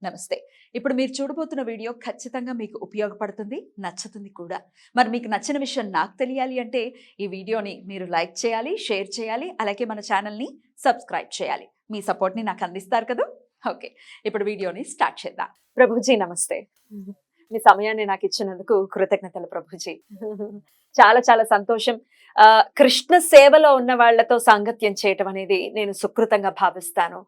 నమస్తే. ఇప్పుడు మీరు చూడబోతున్న వీడియో ఖచ్చితంగా మీకు ఉపయోగపడుతుంది, నచ్చుతుంది కూడా. మరి మీకు నచ్చిన విషయం నాకు తెలియాలి అంటే ఈ వీడియోని మీరు లైక్ చేయాలి, షేర్ చేయాలి, అలాగే మన ఛానల్‌ని సబ్స్క్రైబ్ చేయాలి. మీ సపోర్ట్‌ని నాకు అందిస్తారు కదూ! ఓకే. ఇప్పుడు వీడియోని స్టార్ట్ చేద్దాం. ప్రభుజీ నమస్తే. మీ సమయాన్ని నాకు ఇచ్చినందుకు కృతజ్ఞతలు ప్రభుజీ. చాలా చాలా సంతోషం. కృష్ణ సేవలో ఉన్న వాళ్ళతో సాంగత్యం చేయటం అనేది నేను సుకృతంగా భావిస్తాను.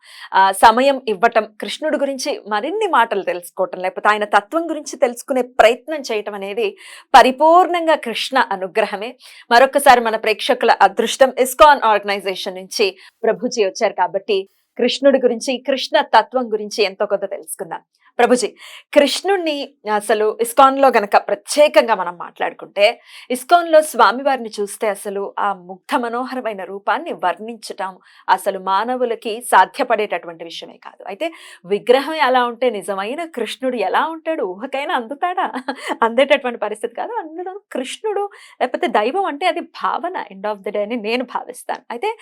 సమయం ఇవ్వటం, కృష్ణుడి గురించి మరిన్ని మాటలు తెలుసుకోవటం, లేకపోతే ఆయన తత్వం గురించి తెలుసుకునే ప్రయత్నం చేయటం అనేది పరిపూర్ణంగా కృష్ణ అనుగ్రహమే. మరొకసారి మన ప్రేక్షకుల అదృష్టం ఇస్కాన్ ఆర్గనైజేషన్ నుంచి ప్రభుజీ వచ్చారు కాబట్టి కృష్ణుడి గురించి, కృష్ణ తత్వం గురించి ఎంతో కొంత తెలుసుకుందాం. ప్రభుజీ, కృష్ణుణ్ణి అసలు ఇస్కాన్ లో గనక ప్రత్యేకంగా మనం మాట్లాడుకుంటే, ఇస్కాన్ లో స్వామివారిని చూస్తే అసలు ఆ ముగ్ధ మనోహరమైన రూపాన్ని వర్ణించటం అసలు మానవులకి సాధ్యపడేటటువంటి విషయమే కాదు. అయితే విగ్రహం ఎలా ఉంటే నిజమైన కృష్ణుడు ఎలా ఉంటాడు, ఊహకైనా అందుతాడా? అందేటటువంటి పరిస్థితి కాదు. అందులో కృష్ణుడు లేకపోతే దైవం అంటే అది భావన, ఎండ్ ఆఫ్ ది డే అని నేను భావిస్తాను. అయితే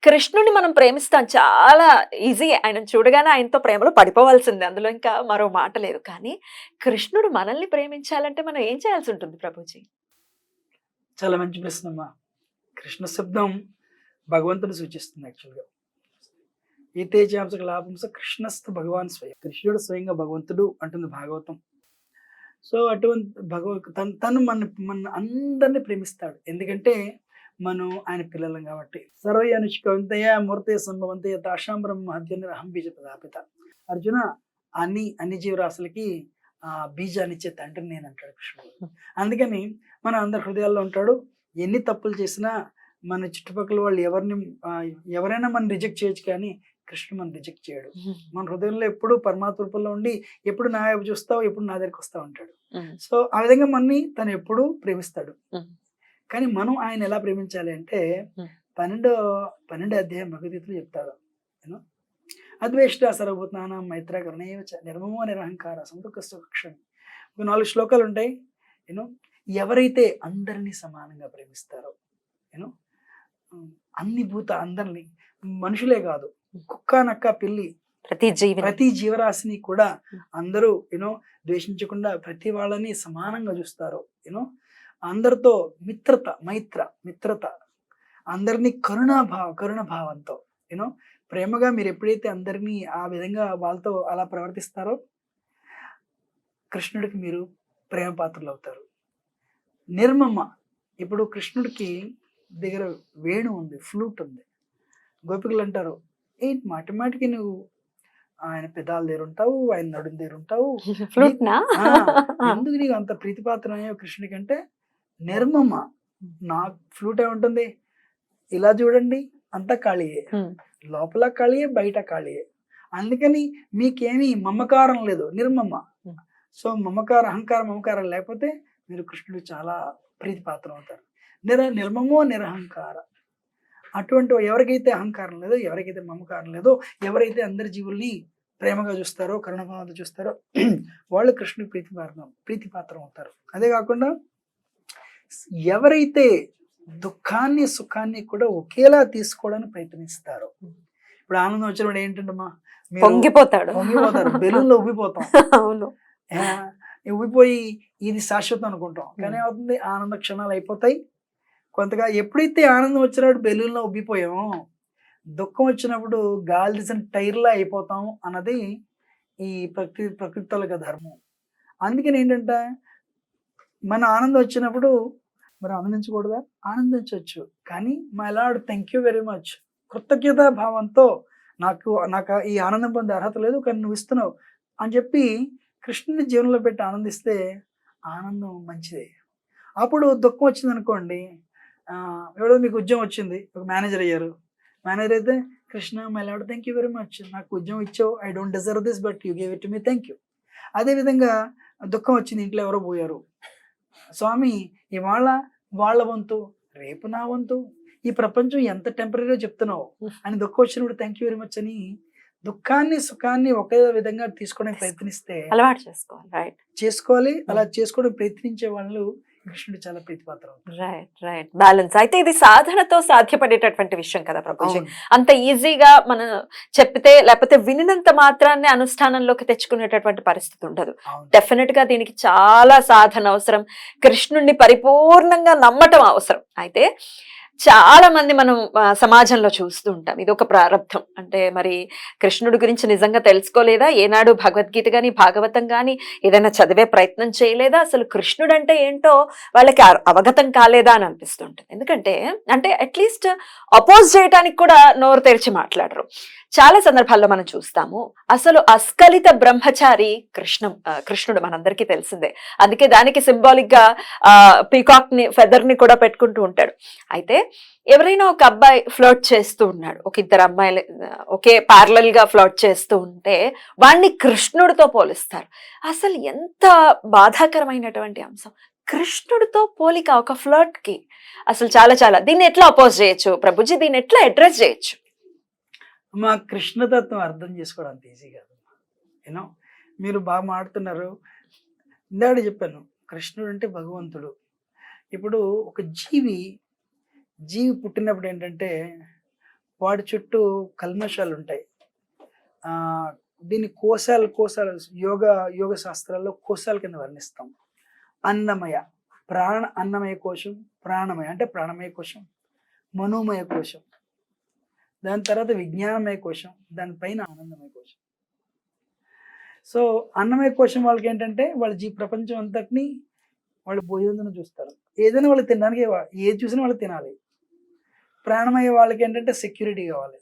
కృష్ణుడిని మనం ప్రేమిస్తాం, చాలా ఈజీ. ఆయన చూడగానే ఆయనతో ప్రేమలో పడిపోవాల్సిందే, అందులో ఇంకా మరో మాట లేదు. కానీ కృష్ణుడు మనల్ని ప్రేమించాలంటే మనం ఏం చేయాల్సి ఉంటుంది ప్రభుజీ? చాలా మంచి ప్రశ్న అమ్మా. కృష్ణ శబ్దం భగవంతుని సూచిస్తుంది. యాక్చువల్గా ఈ తేజాంశక లాభంస కృష్ణస్థ భగవాన్ స్వయం, కృష్ణుడు స్వయంగా భగవంతుడు అంటుంది భాగవతం. సో అటువంటి తను మన అందరినీ ప్రేమిస్తాడు. ఎందుకంటే మనం ఆయన పిల్లలం కాబట్టి. సర్వై అనుష్కవంతయ మూర్తే సంభవంతయ తాషాం బ్రహ్మ హద్యని అహం బీజ ప్రదాపిత. అర్జున, అన్ని జీవరాశులకి బీజాన్ని ఇచ్చే తండ్రిని నేను అంటాడు కృష్ణుడు. అందుకని మన అందరి హృదయాల్లో ఉంటాడు. ఎన్ని తప్పులు చేసినా మన చుట్టుపక్కల వాళ్ళు ఎవరైనా మనం రిజెక్ట్ చేయొచ్చు, కానీ కృష్ణుడు మనం రిజెక్ట్ చేయడు. మన హృదయంలో ఎప్పుడు పరమాత్మ రూపంలో ఉండి ఎప్పుడు నా వైపు చూస్తావు, ఎప్పుడు నా దగ్గరికి వస్తా ఉంటాడు. సో ఆ విధంగా మనని తను ఎప్పుడు ప్రేమిస్తాడు. కానీ మనం ఆయన ఎలా ప్రేమించాలి అంటే 12వ అధ్యాయం భగవద్గీతలో చెప్తాడు. అద్వేష్ట సర్వభూతానాం మైత్ర కరుణేయచ నిర్మమో నిరహంకార సంతుక సుఖక్షమి. ఒక 4 శ్లోకాలు ఉంటాయి. ఎవరైతే అందరినీ సమానంగా ప్రేమిస్తారో, అన్ని అందరినీ, మనుషులే కాదు, కుక్క నక్క పిల్లి ప్రతి జీవరాశిని కూడా అందరూ ద్వేషించకుండా ప్రతి వాళ్ళని సమానంగా చూస్తారో, అందరితో మిత్రత, అందరినీ కరుణ భావంతో, ప్రేమగా మీరు ఎప్పుడైతే అందరినీ ఆ విధంగా వాళ్ళతో అలా ప్రవర్తిస్తారో కృష్ణుడికి మీరు ప్రేమ పాత్రలు అవుతారు. నిర్మమ, ఇప్పుడు కృష్ణుడికి దగ్గర వేణు ఉంది, ఫ్లూట్ ఉంది. గోపికలు అంటారు, ఏంటి మాటిమాటికి నువ్వు ఆయన పెదాల దగ్గర ఉంటావు, ఆయన నడుం దగ్గర ఉంటావు, ఎందుకు నీకు అంత ప్రీతిపాత్రమయ్యో కృష్ణుడికి అంటే, నిర్మమ, నా ఫ్లూట్ ఏముంటుంది, ఇలా చూడండి అంతా ఖాళీయే, లోపల ఖాళీయే బయట ఖాళీయే. అందుకని మీకేమీ మమకారం లేదు, నిర్మమ. సో అహంకారం మమకారం లేకపోతే మీరు కృష్ణుడు చాలా ప్రీతిపాత్రం అవుతారు. నిర్మమో నిరహంకార, అటువంటి ఎవరికైతే అహంకారం లేదో, ఎవరికైతే మమకారం లేదో, ఎవరైతే అందరి జీవుల్ని ప్రేమగా చూస్తారో, కరుణభావంతో చూస్తారో వాళ్ళు కృష్ణుడి ప్రీతిపాత్రం అవుతారు. అదే కాకుండా ఎవరైతే దుఃఖాన్ని సుఖాన్ని కూడా ఒకేలా తీసుకోవడానికి ప్రయత్నిస్తారు. ఇప్పుడు ఆనందం వచ్చినప్పుడు ఏంటంటమ్మా, పొంగిపోతారు, బెలూన్లో ఉబ్బిపోతాం. అవును, ఉబ్బిపోయి ఇది శాశ్వతం అనుకుంటాం, కానీ ఏమవుతుంది, ఆనంద క్షణాలు అయిపోతాయి. కొంతగా ఎప్పుడైతే ఆనందం వచ్చినప్పుడు బెలూన్లో ఉబ్బిపోయామో, దుఃఖం వచ్చినప్పుడు గాలి తీసిన టైర్లా అయిపోతాం అన్నది ఈ ప్రకృతిలో ధర్మం. అందుకని ఏంటంటే మన ఆనందం వచ్చినప్పుడు మరి ఆనందించకూడదా? ఆనందించవచ్చు, కానీ my lord thank you very much, కృతజ్ఞతా భావంతో నాకు ఈ ఆనందం పొందే అర్హత లేదు, కానీ నువ్వు ఇస్తున్నావు అని చెప్పి కృష్ణుని జీవనంలో పెట్టి ఆనందిస్తే ఆనందం మంచిదే. అప్పుడు దుఃఖం వచ్చింది అనుకోండి, ఎవడో మీకు ఉద్యోగం వచ్చింది, ఒక మేనేజర్ అయ్యారు. మేనేజర్ అయితే, Krishna my lord thank you very much, నాకు ఉద్యోగం ఇచ్చావు, I don't deserve this but you gave it to me, thank you. అదేవిధంగా దుఃఖం వచ్చింది, ఇంట్లో ఎవరో పోయారు, స్వామి ఇవాళ వాళ్ళ వంతు, రేపు నా వంతు, ఈ ప్రపంచం ఎంత టెంపరీగా చెప్తున్నావు అని దుఃఖం వచ్చినప్పుడు థ్యాంక్ యూ వెరీ మచ్ అని దుఃఖాన్ని సుఖాన్ని ఒకే విధంగా తీసుకోవడానికి ప్రయత్నిస్తే అలవాటు చేసుకోవాలి. అలా చేసుకోవడానికి ప్రయత్నించే వాళ్ళు కృష్ణుడు చాలా ప్రీతిపాత్రం అవుతాడు. Right balance. అయితే ఇది సాధనతో సాధ్యపడేటటువంటి విషయం కదా ప్రభుజీ. అవును. అంత ఈజీగా మనం చెప్పితే లేకపోతే వినినంత మాత్రాన్ని అనుష్ఠానంలోకి తెచ్చుకునేటటువంటి పరిస్థితి ఉండదు. అవును. డెఫినెట్ గా దీనికి చాలా సాధన అవసరం, కృష్ణుణ్ణి పరిపూర్ణంగా నమ్మటం అవసరం. అయితే చాలా మంది మనం సమాజంలో చూస్తూ ఉంటాం, ఇది ఒక ప్రారంభం. అంటే మరి కృష్ణుడి గురించి నిజంగా తెలుసుకోలేదా, ఏనాడు భగవద్గీత గాని భాగవతం గాని ఏదైనా చదివే ప్రయత్నం చేయలేదా, అసలు కృష్ణుడు అంటే ఏంటో వాళ్ళకి అవగతం కాలేదా అని అనిపిస్తుంటుంది. ఎందుకంటే అంటే అట్లీస్ట్ అపోజ్ చేయడానికి కూడా నోరు తెరిచి మాట్లాడరు. చాలా సందర్భాల్లో మనం చూస్తాము అసలు అస్కలిత బ్రహ్మచారి కృష్ణుడు మనందరికీ తెలిసిందే. అందుకే దానికి సింబాలిక్ గా పీకాక్ ని ఫెదర్ ని కూడా పెట్టుకుంటూ ఉంటాడు. అయితే ఎవరైనా ఒక అబ్బాయి ఫ్లర్ట్ చేస్తూ ఉన్నాడు, ఒక ఇద్దరు అమ్మాయిలు ఒకే ప్యారలల్ గా ఫ్లర్ట్ చేస్తూ ఉంటే వాణ్ణి కృష్ణుడితో పోలిస్తారు. అసలు ఎంత బాధాకరమైనటువంటి అంశం, కృష్ణుడితో పోలిక ఒక ఫ్లర్ట్ కి. అసలు చాలా దీన్ని ఎట్లా అపోజ్ చేయొచ్చు ప్రభుజీ, దీన్ని ఎట్లా అడ్రస్ చేయొచ్చు? మా కృష్ణతత్వం అర్థం చేసుకోవడం అంత ఈజీ కాదు. యూనో మీరు బాగా మాడుతున్నారు. ఇందాక చెప్పాను కృష్ణుడు అంటే భగవంతుడు. ఇప్పుడు ఒక జీవి పుట్టినప్పుడు ఏంటంటే వాడి చుట్టూ కల్మషాలు ఉంటాయి. దీన్ని కోశాలు యోగ శాస్త్రాల్లో కోశాల కింద వర్ణిస్తాం. అన్నమయ అన్నమయ కోశం, ప్రాణమయ అంటే ప్రాణమయ కోశం, మనోమయ కోశం, దాని తర్వాత విజ్ఞానమయ కోశం, దానిపైన ఆనందమయ కోశం. సో అన్నమయ కోశం వాళ్ళకి ఏంటంటే వాళ్ళ ప్రపంచం అంతటిని వాళ్ళు భోజనం చూస్తారు. ఏదైనా వాళ్ళు తినడానికి ఏది చూసినా వాళ్ళు తినాలి. ప్రాణమయ వాళ్ళకి ఏంటంటే సెక్యూరిటీ కావాలి.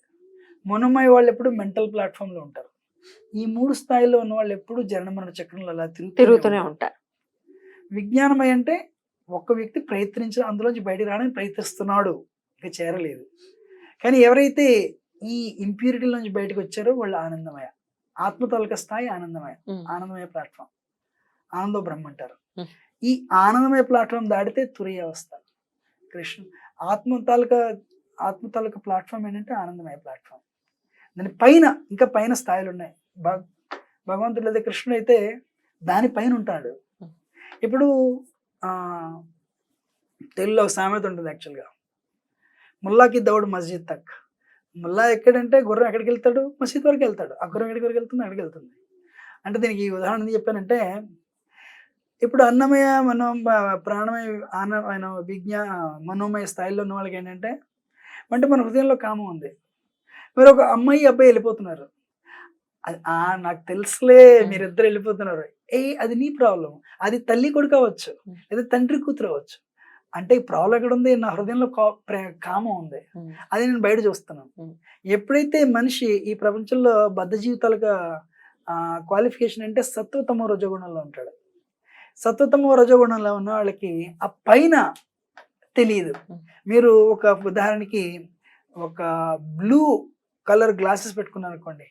మనోమయ వాళ్ళు ఎప్పుడు మెంటల్ ప్లాట్ఫామ్లో ఉంటారు. ఈ 3 స్థాయిలో ఉన్న వాళ్ళు ఎప్పుడు జనన చక్రంలో అలా తిరుగుతూనే ఉంటారు. విజ్ఞానమయ అంటే ఒక్క వ్యక్తి అందులోంచి బయటికి రావడానికి ప్రయత్నిస్తున్నాడు, ఇంకా చేరలేదు. కానీ ఎవరైతే ఈ ఇంప్యూరిటీ నుంచి బయటకు వచ్చారో వాళ్ళు ఆనందమయ, ఆత్మతాలక స్థాయి ఆనందమయ ప్లాట్ఫామ్, ఆనందో బ్రహ్మ అంటారు. ఈ ఆనందమయ ప్లాట్ఫామ్ దాటితే తురియ అవస్థ. ఆత్మతాలక ప్లాట్ఫామ్ ఏంటంటే ఆనందమయ ప్లాట్ఫామ్. దాని పైన ఇంకా పైన స్థాయిలు ఉన్నాయి. భగవంతుడు అయితే కృష్ణుడు అయితే దానిపైన ఉంటాడు. ఇప్పుడు తెలుగులో ఒక సామెత ఉంటుంది యాక్చువల్గా, ముల్లాకి దౌడ్ మస్జిద్ తక్. ముల్లా ఎక్కడంటే గుర్రం ఎక్కడికి వెళ్తాడు, మసీద్ వరకు వెళ్తాడు. ఆ గుర్రం ఎక్కడికి వరకు వెళ్తుంది, అక్కడికి వెళ్తుంది. అంటే దీనికి ఈ ఉదాహరణ ఎందుకు చెప్పానంటే, ఇప్పుడు అన్నమయ ప్రాణమయ మనోమయ స్థాయిలో ఉన్న వాళ్ళకి ఏంటంటే అంటే మన హృదయంలో కామం ఉంది. మీరు ఒక అమ్మాయి అబ్బాయి వెళ్ళిపోతున్నారు, నాకు తెలుసులే మీరిద్దరు వెళ్ళిపోతున్నారు, అది నీ ప్రాబ్లం. అది తల్లి కొడుకు అవ్వచ్చు, లేదా తండ్రి కూతురు అవ్వచ్చు. అంటే ఈ ప్రాబ్లం ఎక్కడ ఉంది, నా హృదయంలో కామం ఉంది, అది నేను బయట చూస్తున్నాను. ఎప్పుడైతే మనిషి ఈ ప్రపంచంలో బద్ధ జీవితాలుగా క్వాలిఫికేషన్ అంటే సత్వతమో రజోగుణంలో ఉంటాడు. సత్వతమో రజోగుణంలో ఉన్న వాళ్ళకి ఆ పైన తెలియదు. మీరు ఒక ఉదాహరణకి ఒక బ్లూ కలర్ గ్లాసెస్ పెట్టుకున్నారు అనుకోండి,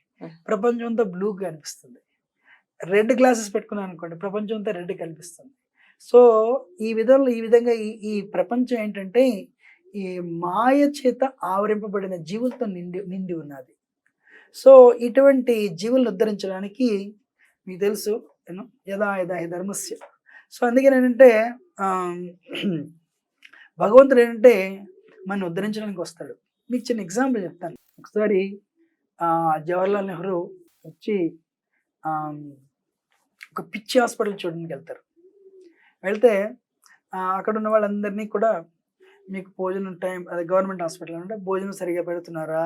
ప్రపంచం అంతా బ్లూగా కనిపిస్తుంది. రెడ్ గ్లాసెస్ పెట్టుకున్నాను అనుకోండి, ప్రపంచం అంతా రెడ్ కనిపిస్తుంది. సో ఈ విధంగా ఈ ప్రపంచం ఏంటంటే ఈ మాయ చేత ఆవరింపబడిన జీవులతో నిండి ఉన్నది. సో ఇటువంటి జీవులను ఉద్ధరించడానికి మీకు తెలుసు యదా యదా హి ధర్మస్య. సో అందుకని ఏంటంటే భగవంతుడు ఏంటంటే మన ఉద్ధరించడానికి వస్తాడు. మీకు చిన్న ఎగ్జాంపుల్ చెప్తాను. ఒకసారి జవహర్లాల్ నెహ్రూ వచ్చి ఒక పిచ్చి హాస్పిటల్ చూడడానికి వెళ్తే అక్కడ ఉన్న వాళ్ళందరినీ కూడా మీకు భోజనం టైం, అది గవర్నమెంట్ హాస్పిటల్ అంటే భోజనం సరిగా పెడుతున్నారా,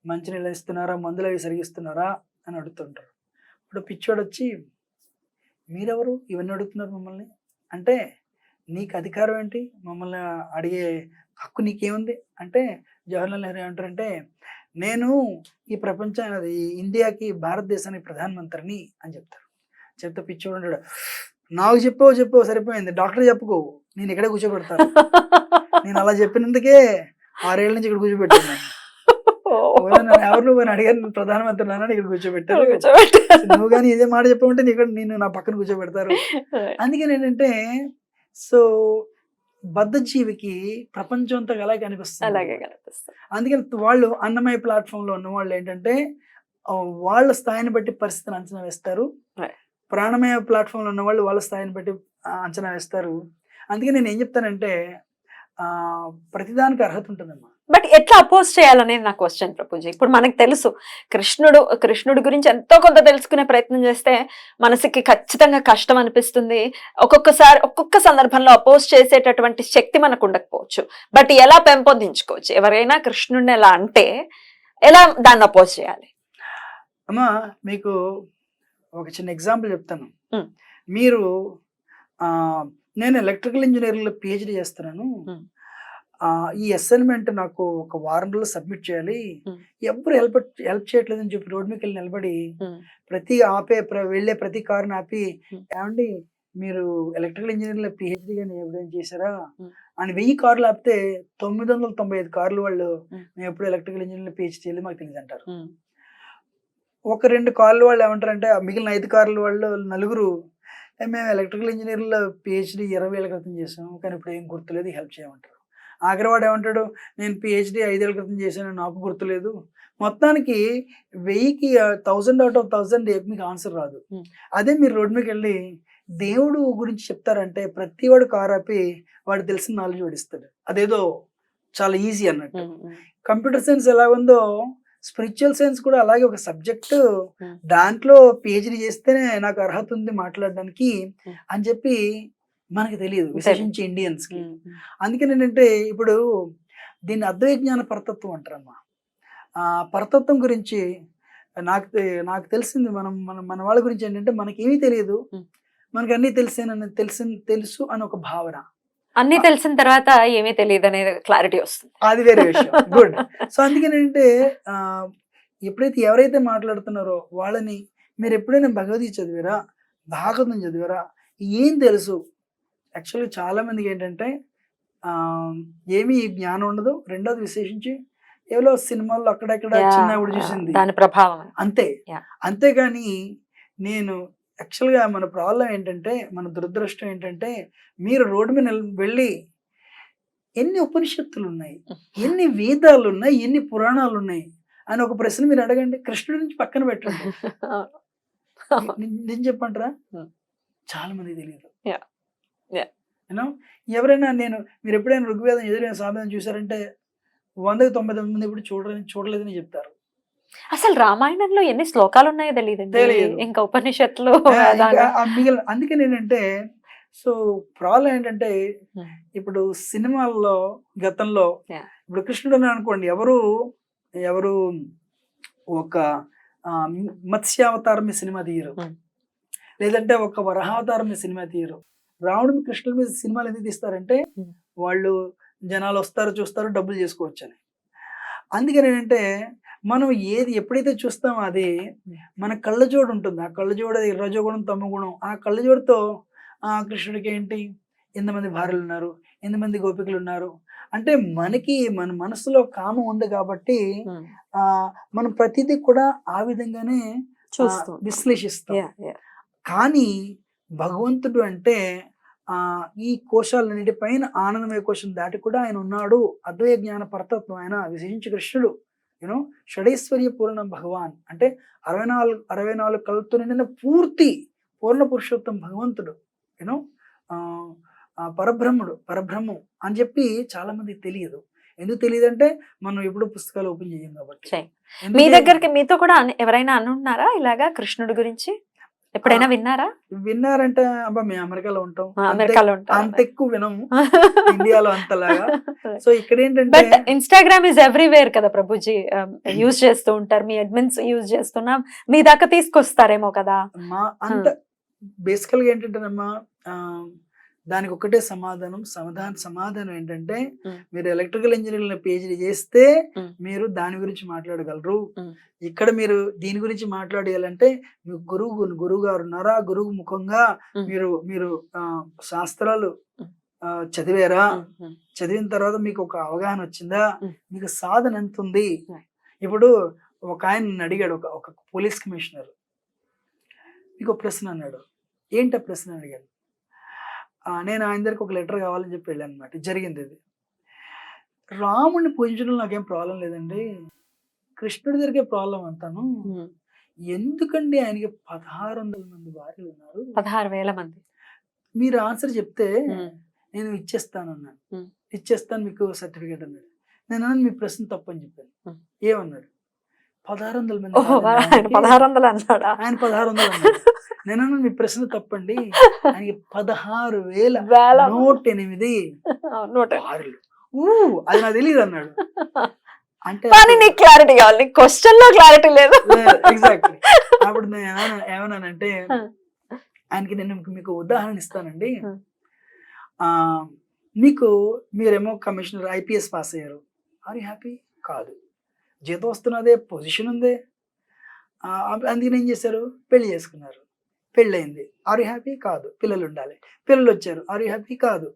మంచినీళ్ళు ఇస్తున్నారా, మందులు అవి సరిగా ఇస్తున్నారా అని అడుగుతుంటారు. ఇప్పుడు పిచ్చోడు వచ్చి మీరెవరు ఇవన్నీ అడుగుతున్నారు మమ్మల్ని అంటే, నీకు అధికారం ఏంటి, మమ్మల్ని అడిగే హక్కు నీకేముంది అంటే, జవహర్లాల్ నెహ్రూ ఏమంటారంటే, నేను ఈ ప్రపంచానికి ఇండియాకి భారతదేశానికి ప్రధానమంత్రిని అని చెప్తారు. చెప్తే పిచ్చోడు అంటాడు, నాకు చెప్పావు సరిపోయింది, డాక్టర్ చెప్పుకో, నేను ఇక్కడే కూర్చోబెడతాను. నేను అలా చెప్పినందుకే 6 ఏళ్ళ నుంచి ఇక్కడ కూర్చోబెట్టాను. ఎవరు నువ్వు అని అడిగారు, ప్రధానమంత్రి నాన్న ఇక్కడ కూర్చోబెట్టారు, నువ్వు కానీ ఇదే మాట చెప్పమంటే నేను నా పక్కన కూర్చోబెడతారు. అందుకని ఏంటంటే సో బద్ధ జీవికి ప్రపంచం అంతా అలాగే కనిపిస్తుంది. అందుకని వాళ్ళు అన్నమయ ప్లాట్ఫామ్ లో ఉన్న వాళ్ళు ఏంటంటే వాళ్ళ స్థాయిని బట్టి పరిస్థితిని అంచనా వేస్తారు. ప్రాణమయ ప్లాట్ఫామ్ లో ఉన్న వాళ్ళు వాళ్ళ స్థాయిని బట్టి అంచనా వేస్తారు. అందుకే నేను ఏం చెప్తానంటే ప్రతిదానికి అర్హత ఉంటుందమ్మా. బట్ ఎట్లా అపోజ్ చేయాలనేది నా క్వశ్చన్ ప్రభుజీ. ఇప్పుడు మనకు తెలుసు కృష్ణుడు గురించి ఎంతో కొంత తెలుసుకునే ప్రయత్నం చేస్తే మనసుకి ఖచ్చితంగా కష్టం అనిపిస్తుంది. ఒక్కొక్క సందర్భంలో అపోజ్ చేసేటటువంటి శక్తి మనకు ఉండకపోవచ్చు. బట్ ఎలా పెంపొందించుకోవచ్చు? ఎవరైనా కృష్ణుడిని ఎలా అంటే ఎలా దాన్ని అపోజ్ చేయాలి? అమ్మా మీకు ఒక చిన్న ఎగ్జాంపుల్ చెప్తాను. Hmm. మీరు నేను ఎలక్ట్రికల్ ఇంజనీరింగ్లో పిహెచ్డి చేస్తున్నాను. ఈ అసైన్మెంట్ నాకు ఒక వారం రోజులు సబ్మిట్ చేయాలి, ఎవరు హెల్ప్ చేయట్లేదని చెప్పి రోడ్ మీకు వెళ్ళి నిలబడి వెళ్ళే ప్రతి కారుని ఆపి, ఏమండి మీరు ఎలక్ట్రికల్ ఇంజనీరింగ్ పిహెచ్డి గానీ ఎవిడెన్స్ చేశారా అని 1000 కార్లు ఆపితే 995 కార్లు వాళ్ళు మేము ఎప్పుడు ఎలక్ట్రికల్ ఇంజనీరింగ్ పిహెచ్డి చేయాలి మాకు తెలియదు అంటారు. ఒక 2 కార్లు వాళ్ళు ఏమంటారంటే మిగిలిన 5 కార్లు వాళ్ళు నలుగురు మేము ఎలక్ట్రికల్ ఇంజనీరింగ్లో పిహెచ్డి 20 ఏళ్ళ క్రితం చేసాం కానీ ఇప్పుడు ఏం గుర్తులేదు, హెల్ప్ చేయమంటారు. ఆఖరివాడు ఏమంటాడు, నేను పిహెచ్డి 5 ఏళ్ళ క్రితం చేశాను నాకు గుర్తులేదు. మొత్తానికి 1000కి 1000 అవుట్ ఆఫ్ 1000 మీకు ఆన్సర్ రాదు. అదే మీరు రోడ్ మీకు వెళ్ళి దేవుడు గురించి చెప్తారంటే ప్రతి వాడు కారు ఆపి వాడు తెలిసిన నాలెడ్జ్ వాడిస్తాడు. అదేదో చాలా ఈజీ అన్నట్టు. కంప్యూటర్ సైన్స్ ఎలా ఉందో స్పిరిచువల్ సైన్స్ కూడా అలాగే ఒక సబ్జెక్ట్, దాంట్లో పిహెచ్డి చేస్తేనే నాకు అర్హత ఉంది మాట్లాడడానికి అని చెప్పి మనకి తెలియదు, విశేషించి ఇండియన్స్ కి. అందుకని ఏంటంటే ఇప్పుడు దీన్ని అద్వైత జ్ఞాన పరతత్వం అంటారమ్మా. పరతత్వం గురించి నాకు తెలిసింది మన వాళ్ళ గురించి ఏంటంటే మనకేమీ తెలియదు, మనకి అన్ని తెలుసు అని ఒక భావన. అన్ని తెలిసిన తర్వాత ఏమీ తెలియదు అనే క్లారిటీ వస్తుంది, అది వేరే విషయం. గుడ్. సో అందుకని ఏంటంటే ఎప్పుడైతే ఎవరైతే మాట్లాడుతున్నారో వాళ్ళని మీరు ఎప్పుడైనా భగవద్గీత చదివారా, భాగవతం చదివారా, ఏం తెలుసు? యాక్చువల్గా చాలా మందికి ఏంటంటే ఏమీ జ్ఞానం ఉండదు. రెండోది విశేషించి ఏవో సినిమాల్లో అక్కడక్కడ చిన్న చూసింది దాని ప్రభావం అంతే. అంతేగాని నేను యాక్చువల్గా మన ప్రాబ్లం ఏంటంటే, మన దురదృష్టం ఏంటంటే, మీరు రోడ్డు మీద వెళ్ళి ఎన్ని ఉపనిషత్తులు ఉన్నాయి, ఎన్ని వేదాలు ఉన్నాయి, ఎన్ని పురాణాలు ఉన్నాయి అని ఒక ప్రశ్న మీరు అడగండి, కృష్ణుడి నుంచి పక్కన పెట్టండి. నేను చెప్పంటారా? చాలా మంది తెలియదు. యూనో ఎవరైనా మీరు ఎప్పుడైనా ఋగ్వేదం ఎదురైన సామెతను చూసారంటే 100కి 99 మంది ఎప్పుడు చూడలేదని చెప్తారు. అసలు రామాయణంలో ఎన్ని శ్లోకాలు ఉన్నాయో తెలియదు, ఇంకా ఉపనిషత్తులు. అందుకని ఏంటంటే సో ప్రాబ్లం ఏంటంటే ఇప్పుడు సినిమాల్లో గతంలో ఇప్పుడు కృష్ణుడు అని అనుకోండి, ఎవరు ఒక మత్స్యావతారం మీద సినిమా తీయరు, లేదంటే ఒక వరహావతారం మీద సినిమా తీయరు. రావణుడు కృష్ణుడి మీద సినిమాలు ఎందుకు తీస్తారంటే వాళ్ళు జనాలు వస్తారు, చూస్తారు, డబ్బులు చేసుకోవచ్చు అని. అందుకని ఏంటంటే మనం ఎప్పుడైతే చూస్తామో అది మన కళ్ళజోడు ఉంటుంది. ఆ కళ్ళజోడు రజోగుణం తమగుణం. ఆ కళ్ళజోడుతో కృష్ణుడికి ఏంటి, ఎంతమంది భార్యలు ఉన్నారు, ఎంతమంది గోపికలు ఉన్నారు అంటే మనకి మన మనసులో కామం ఉంది కాబట్టి మనం ప్రతిదీ కూడా ఆ విధంగానే విశ్లేషిస్తాం. కానీ భగవంతుడు అంటే ఈ కోశాలన్నిటి పైన ఆనందమయ కోశం దాటి కూడా ఆయన ఉన్నాడు. అద్వైత జ్ఞాన పరతత్వం ఆయన విశేషించి కృష్ణుడు షడైశ్వర్య పూర్ణ భగవాన్ అంటే 64 కళతో నిండిన పూర్ణ పురుషోత్తం భగవంతుడు, పరబ్రహ్మం అని చెప్పి చాలా మందికి తెలియదు. ఎందుకు తెలియదు అంటే మనం ఎప్పుడు పుస్తకాలు ఓపెన్ చేయం కాబట్టి. మీ దగ్గరికి మీతో కూడా ఎవరైనా అనున్నారా ఇలాగా కృష్ణుడి గురించి? ఎప్పుడైనా విన్నారంటే అబ్బా మేము అమెరికాలో ఉంటాం, అంత ఎక్కువ వినము ఇండియాలో అంతలాగా. సో ఇక్కడ ఏంటంటే ఇన్స్టాగ్రామ్ ఇస్ ఎవ్రీవేర్ కదా ప్రభుజీ, యూజ్ చేస్తూ ఉంటారు, మీ అడ్మిన్స్ యూజ్ చేస్తున్నాం, మీ దాకా తీసుకొస్తారేమో కదా. అంత బేసికల్ గా ఏంటంటేనమ్మా దానికి ఒకటే సమాధానం ఏంటంటే మీరు ఎలక్ట్రికల్ ఇంజనీరింగ్ పిహెచ్డి చేస్తే మీరు దాని గురించి మాట్లాడగలరు. ఇక్కడ మీరు దీని గురించి మాట్లాడాలంటే మీకు గురువు గారు ఉన్నారా, గురువు ముఖంగా మీరు శాస్త్రాలు చదివారా, చదివిన తర్వాత మీకు ఒక అవగాహన వచ్చిందా, మీకు సాధన ఎంత ఉంది. ఇప్పుడు ఒక ఆయన అడిగాడు, ఒక పోలీస్ కమిషనర్ మీకు ప్రశ్న అన్నాడు. ఏంటి ఆ ప్రశ్న అడిగాడు. నేను ఆయన దగ్గరికి ఒక లెటర్ కావాలని చెప్పి వెళ్ళాను అనమాట. జరిగింది ఇది. రాముడిని పూజించడం నాకేం ప్రాబ్లం లేదండి, కృష్ణుడి దగ్గరే ప్రాబ్లం అంతాను. ఎందుకండి ఆయనకి 1600 మంది భార్యలు ఉన్నారు, 16,000 మంది. మీరు ఆన్సర్ చెప్తే నేను ఇచ్చేస్తాను అన్నాను. ఉమ్. ఇచ్చేస్తాను మీకు సర్టిఫికేట్ అన్నాడు. నేను అన్నాను మీ ప్రశ్న తప్పని చెప్పాను. ఉమ్. ఏమన్నాడు? 1600 మంది ఓహో, కాదండి ఆయన ఆయనకి. 1600 అన్నాడా? ఆయన 1600 అన్నాడు. నేను అన్నాను మీ ప్రశ్న తప్పండి, ఆయనకి 16,000 వేల 108 నోట్. బార్లు. అది నాకు తెలియదు అన్నాడు. అంటే కానీ నీకు క్లారిటీ కావాలి, నీకు క్వశ్చన్ లో క్లారిటీ లేదు. ఎగ్జాక్ట్లీ. అప్పుడు నేను ఏమన్నానంటే ఆయనకి నేను మీకు ఉదాహరణ ఇస్తానండి. ఆ మీరేమో కమిషనర్ IPS పాస్ అయ్యారు. Are you happy? కాదు. జీతం వస్తున్నదే, పొజిషన్ ఉంది. అందుకని ఏం చేశారు? పెళ్లి చేసుకున్నారు. పెళ్ళయింది. Are you happy? కాదు. పిల్లలు ఉండాలి. పిల్లలు వచ్చారు. Are you happy? కాదు.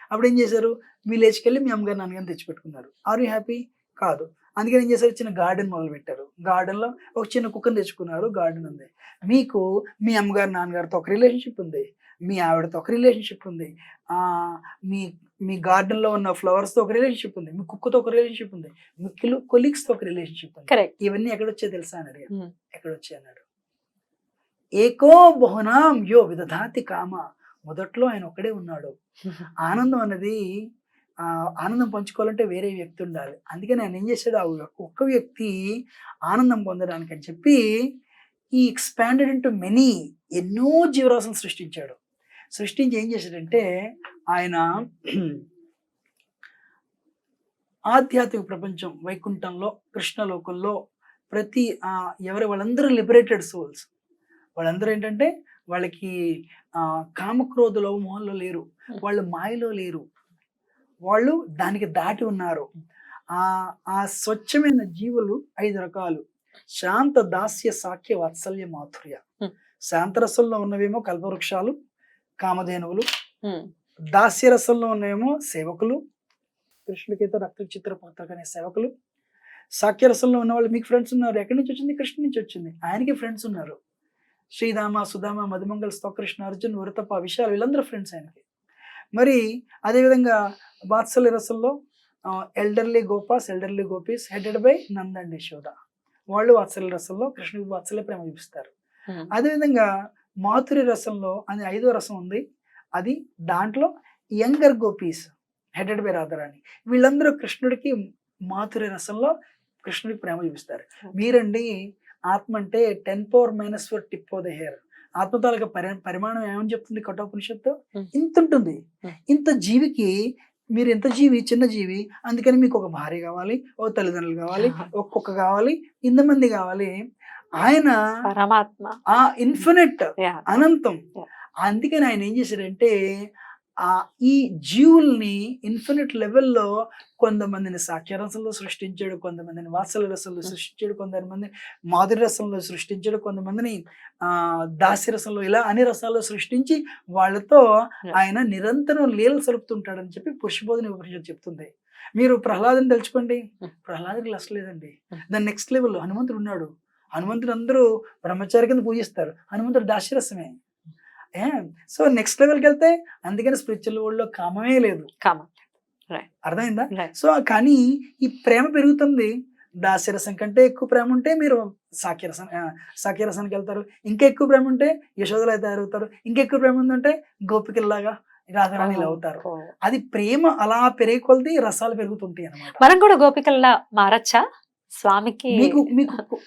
అప్పుడు ఏం చేశారు? విలేజ్కి వెళ్ళి మీ అమ్మగారు నాన్నగారిని తెచ్చిపెట్టుకున్నారు. Are you happy? కాదు. అందుకని ఏం చేశారు? చిన్న గార్డెన్ మొదలు పెట్టారు. గార్డెన్లో ఒక చిన్న కుక్కను తెచ్చుకున్నారు. గార్డెన్ ఉంది. మీకు మీ అమ్మగారు నాన్నగారితో ఒక రిలేషన్షిప్ ఉంది, మీ ఆవిడతో ఒక రిలేషన్షిప్ ఉంది, మీ మీ గార్డెన్లో ఉన్న ఫ్లవర్స్తో ఒక రిలేషన్షిప్ ఉంది, మీ కుక్కతో ఒక రిలేషన్షిప్ ఉంది, మీ కొలీగ్స్తో ఒక రిలేషన్షిప్ ఉంది. కరెక్ట్. ఇవన్నీ ఎక్కడొచ్చే తెలుసా అని అడిగాను. ఎక్కడొచ్చాయి అన్నాడు. ఏకో బహునాం యో విదధాతి కామ. మొదట్లో ఆయన ఒక్కడే ఉన్నాడు. ఆనందం అన్నది ఆనందం పంచుకోవాలంటే వేరే వ్యక్తి ఉండాలి. అందుకని ఆయన ఏం చేశాడు? ఒక్క వ్యక్తి ఆనందం పొందడానికి అని చెప్పి ఈ ఎక్స్పాండెడ్ ఇంటూ మెనీ ఎన్నో జీవరాశులను సృష్టించాడు. సృష్టించి ఏం చేశాడంటే ఆయన ఆధ్యాత్మిక ప్రపంచం వైకుంఠంలో కృష్ణలోకంలో ప్రతి వాళ్ళందరూ లిబరేటెడ్ సోల్స్. వాళ్ళందరూ ఏంటంటే వాళ్ళకి కామక్రోధుల మోహంలో లేరు, వాళ్ళు మాయలో లేరు, వాళ్ళు దానికి దాటి ఉన్నారు. ఆ స్వచ్ఛమైన జీవులు 5 రకాలు. శాంత దాస్య సాఖ్య వాత్సల్య మాధుర్య. శాంతరసంలో ఉన్నవేమో కల్పవృక్షాలు, కామధేనువులు. దాస్యరసంలో ఉన్నవేమో సేవకులు, కృష్ణుడికైతే రక్త చిత్ర పాత్రక అనే సేవకులు. సాఖ్యరసంలో ఉన్న వాళ్ళు మీకు ఫ్రెండ్స్ ఉన్నారు. ఎక్కడి నుంచి వచ్చింది? కృష్ణ నుంచి వచ్చింది. ఆయనకి ఫ్రెండ్స్ ఉన్నారు. శ్రీధామ, సుధామ, మధుమంగళ, స్తోకృష్ణ, అర్జున్, వరతప్ప, విశాల్ వీళ్ళందరూ ఫ్రెండ్స్ ఆయనకి. మరి అదేవిధంగా వాత్సల్య రసంలో elderly gopis headed by Nanda and Yashoda. వాళ్ళు వాత్సల్య రసంలో కృష్ణుడికి వాత్సల్య ప్రేమ చూపిస్తారు. అదేవిధంగా మాధుర్య రసంలో అని 5వ రసం ఉంది. అది దాంట్లో younger gopis headed by Radharani. వీళ్ళందరూ కృష్ణుడికి మాధుర్య రసంలో కృష్ణుడికి ప్రేమ చూపిస్తారు. మీరండి ఆత్మ అంటే 10⁻⁻⁴ టిప్ ఆఫ్ ద హెయిర్. ఆత్మ తాలూకా పరిమాణం ఏమని చెప్తుంది కఠోపనిషత్తు? ఇంత ఉంటుంది. ఇంత జీవికి మీరు ఎంత జీవి, చిన్న జీవి, అందుకని మీకు ఒక భార్య కావాలి, ఒక తల్లిదండ్రులు కావాలి, ఒక కుక్క కావాలి, ఇంతమంది కావాలి. ఆయన పరమాత్మ, ఇన్ఫినిట్, అనంతం. అందుకని ఆయన ఏం చేశాడంటే ఈ జీవుల్ని ఇన్ఫినిట్ లెవెల్లో కొంతమందిని సాఖ్యరసంలో సృష్టించాడు, కొంతమందిని వాత్సల్య రసంలో సృష్టించాడు, కొంతమంది మాధుర్య రసంలో సృష్టించాడు, కొంతమందిని దాస్యరసంలో, ఇలా అన్ని రసాల్లో సృష్టించి వాళ్ళతో ఆయన నిరంతరం లీలలు సలుపుతుంటాడని చెప్పి పురుషబోధన ఉపనిషత్తు చెప్తుంది. మీరు ప్రహ్లాదని తెలుసుకోండి. ప్రహ్లాదుడికి అసలు లేదండి. దాని నెక్స్ట్ లెవెల్లో హనుమంతుడు ఉన్నాడు. హనుమంతుడు అందరూ బ్రహ్మచారి కింద పూజిస్తారు. హనుమంతుడు దాస్యరసమే. సో నెక్స్ట్ లెవెల్కి వెళ్తే అందుకని స్పిరిచువల్ వరల్డ్ లో కామమే లేదు. అర్థమైందా? సో కానీ ఈ ప్రేమ పెరుగుతుంది. దాస్యరసం కంటే ఎక్కువ ప్రేమ ఉంటే మీరు సాఖ్యరసానికి వెళ్తారు. ఇంకా ఎక్కువ ప్రేమ ఉంటే యశోదలు అయితే ఎరుగుతారు. ఇంకా ఎక్కువ ప్రేమ ఉందంటే గోపికల్లాగా రాధారాణిలు అవుతారు. అది ప్రేమ అలా పెరిగే కొలది రసాలు పెరుగుతుంటాయి అన్నమాట. మనం కూడా గోపికల్లా మారచ్చా స్వామికి? మీకు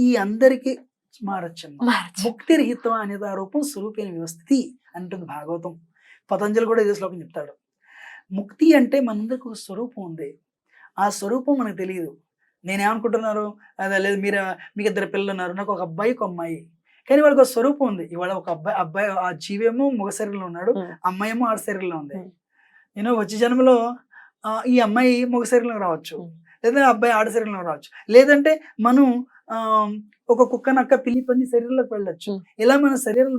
ఈ అందరికి మారచ్చమ్మా. ముక్తి రహితం అనేది ఆ రూపం స్వరూపైన వ్యవస్థితి అంటుంది భాగవతం. పతంజలి కూడా ఇదే శ్లోకం చెప్తాడు. ముక్తి అంటే మనందరికి ఒక స్వరూపం ఉంది. ఆ స్వరూపం మనకు తెలియదు. నేనేమనుకుంటున్నారు, అదే లేదు మీకు 2 పిల్లలు ఉన్నారు, నాకు ఒక అబ్బాయి ఒక అమ్మాయి, కానీ వాళ్ళకి ఒక స్వరూపం ఉంది. ఇవాళ ఒక అబ్బాయి ఆ జీవేమో మగ శరీరంలో ఉన్నాడు, అమ్మాయి ఏమో ఆడ శరీరంలో ఉంది. వచ్చే జన్మలో ఈ అమ్మాయి మగ శరీరంలో రావచ్చు, లేదా అబ్బాయి ఆడ శరీరంలో రావచ్చు, లేదంటే మనం ఒక కుక్క, నక్క, పిల్లి, పంది శరీరంలోకి వెళ్ళొచ్చు. ఇలా మన శరీరాలు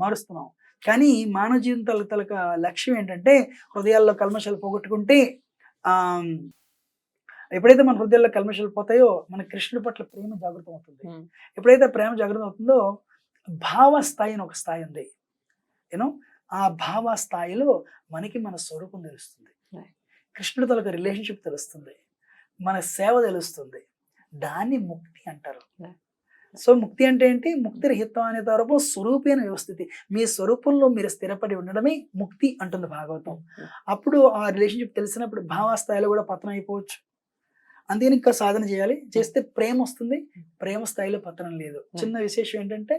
మారుస్తున్నాం. కానీ మానవ జీవితాల తలక లక్ష్యం ఏంటంటే హృదయాల్లో కల్మషాలు పోగొట్టుకుంటే ఎప్పుడైతే మన హృదయాల్లో కల్మషాలు పోతాయో మన కృష్ణుడి పట్ల ప్రేమ జాగృతం అవుతుంది. ఎప్పుడైతే ప్రేమ జాగృతం అవుతుందో భావ స్థాయి అని ఒక స్థాయి ఉంది. ఆ భావ స్థాయిలో మనకి మన స్వరూపం తెలుస్తుంది, కృష్ణుడి తలక రిలేషన్షిప్ తెలుస్తుంది, మన సేవ తెలుస్తుంది. దాన్ని ముక్తి అంటారు. సో ముక్తి అంటే ఏంటి? ముక్తి రహితం అనే తరపు స్వరూపేణ వ్యవస్థితి. మీ స్వరూపంలో మీరు స్థిరపడి ఉండడమే ముక్తి అంటుంది భాగవతం. అప్పుడు ఆ రిలేషన్షిప్ తెలిసినప్పుడు భావస్థాయిలో కూడా పతనం అయిపోవచ్చు. అందుకని ఇంకా సాధన చేయాలి. చేస్తే ప్రేమ వస్తుంది. ప్రేమ స్థాయిలో పతనం లేదు. చిన్న విశేషం ఏంటంటే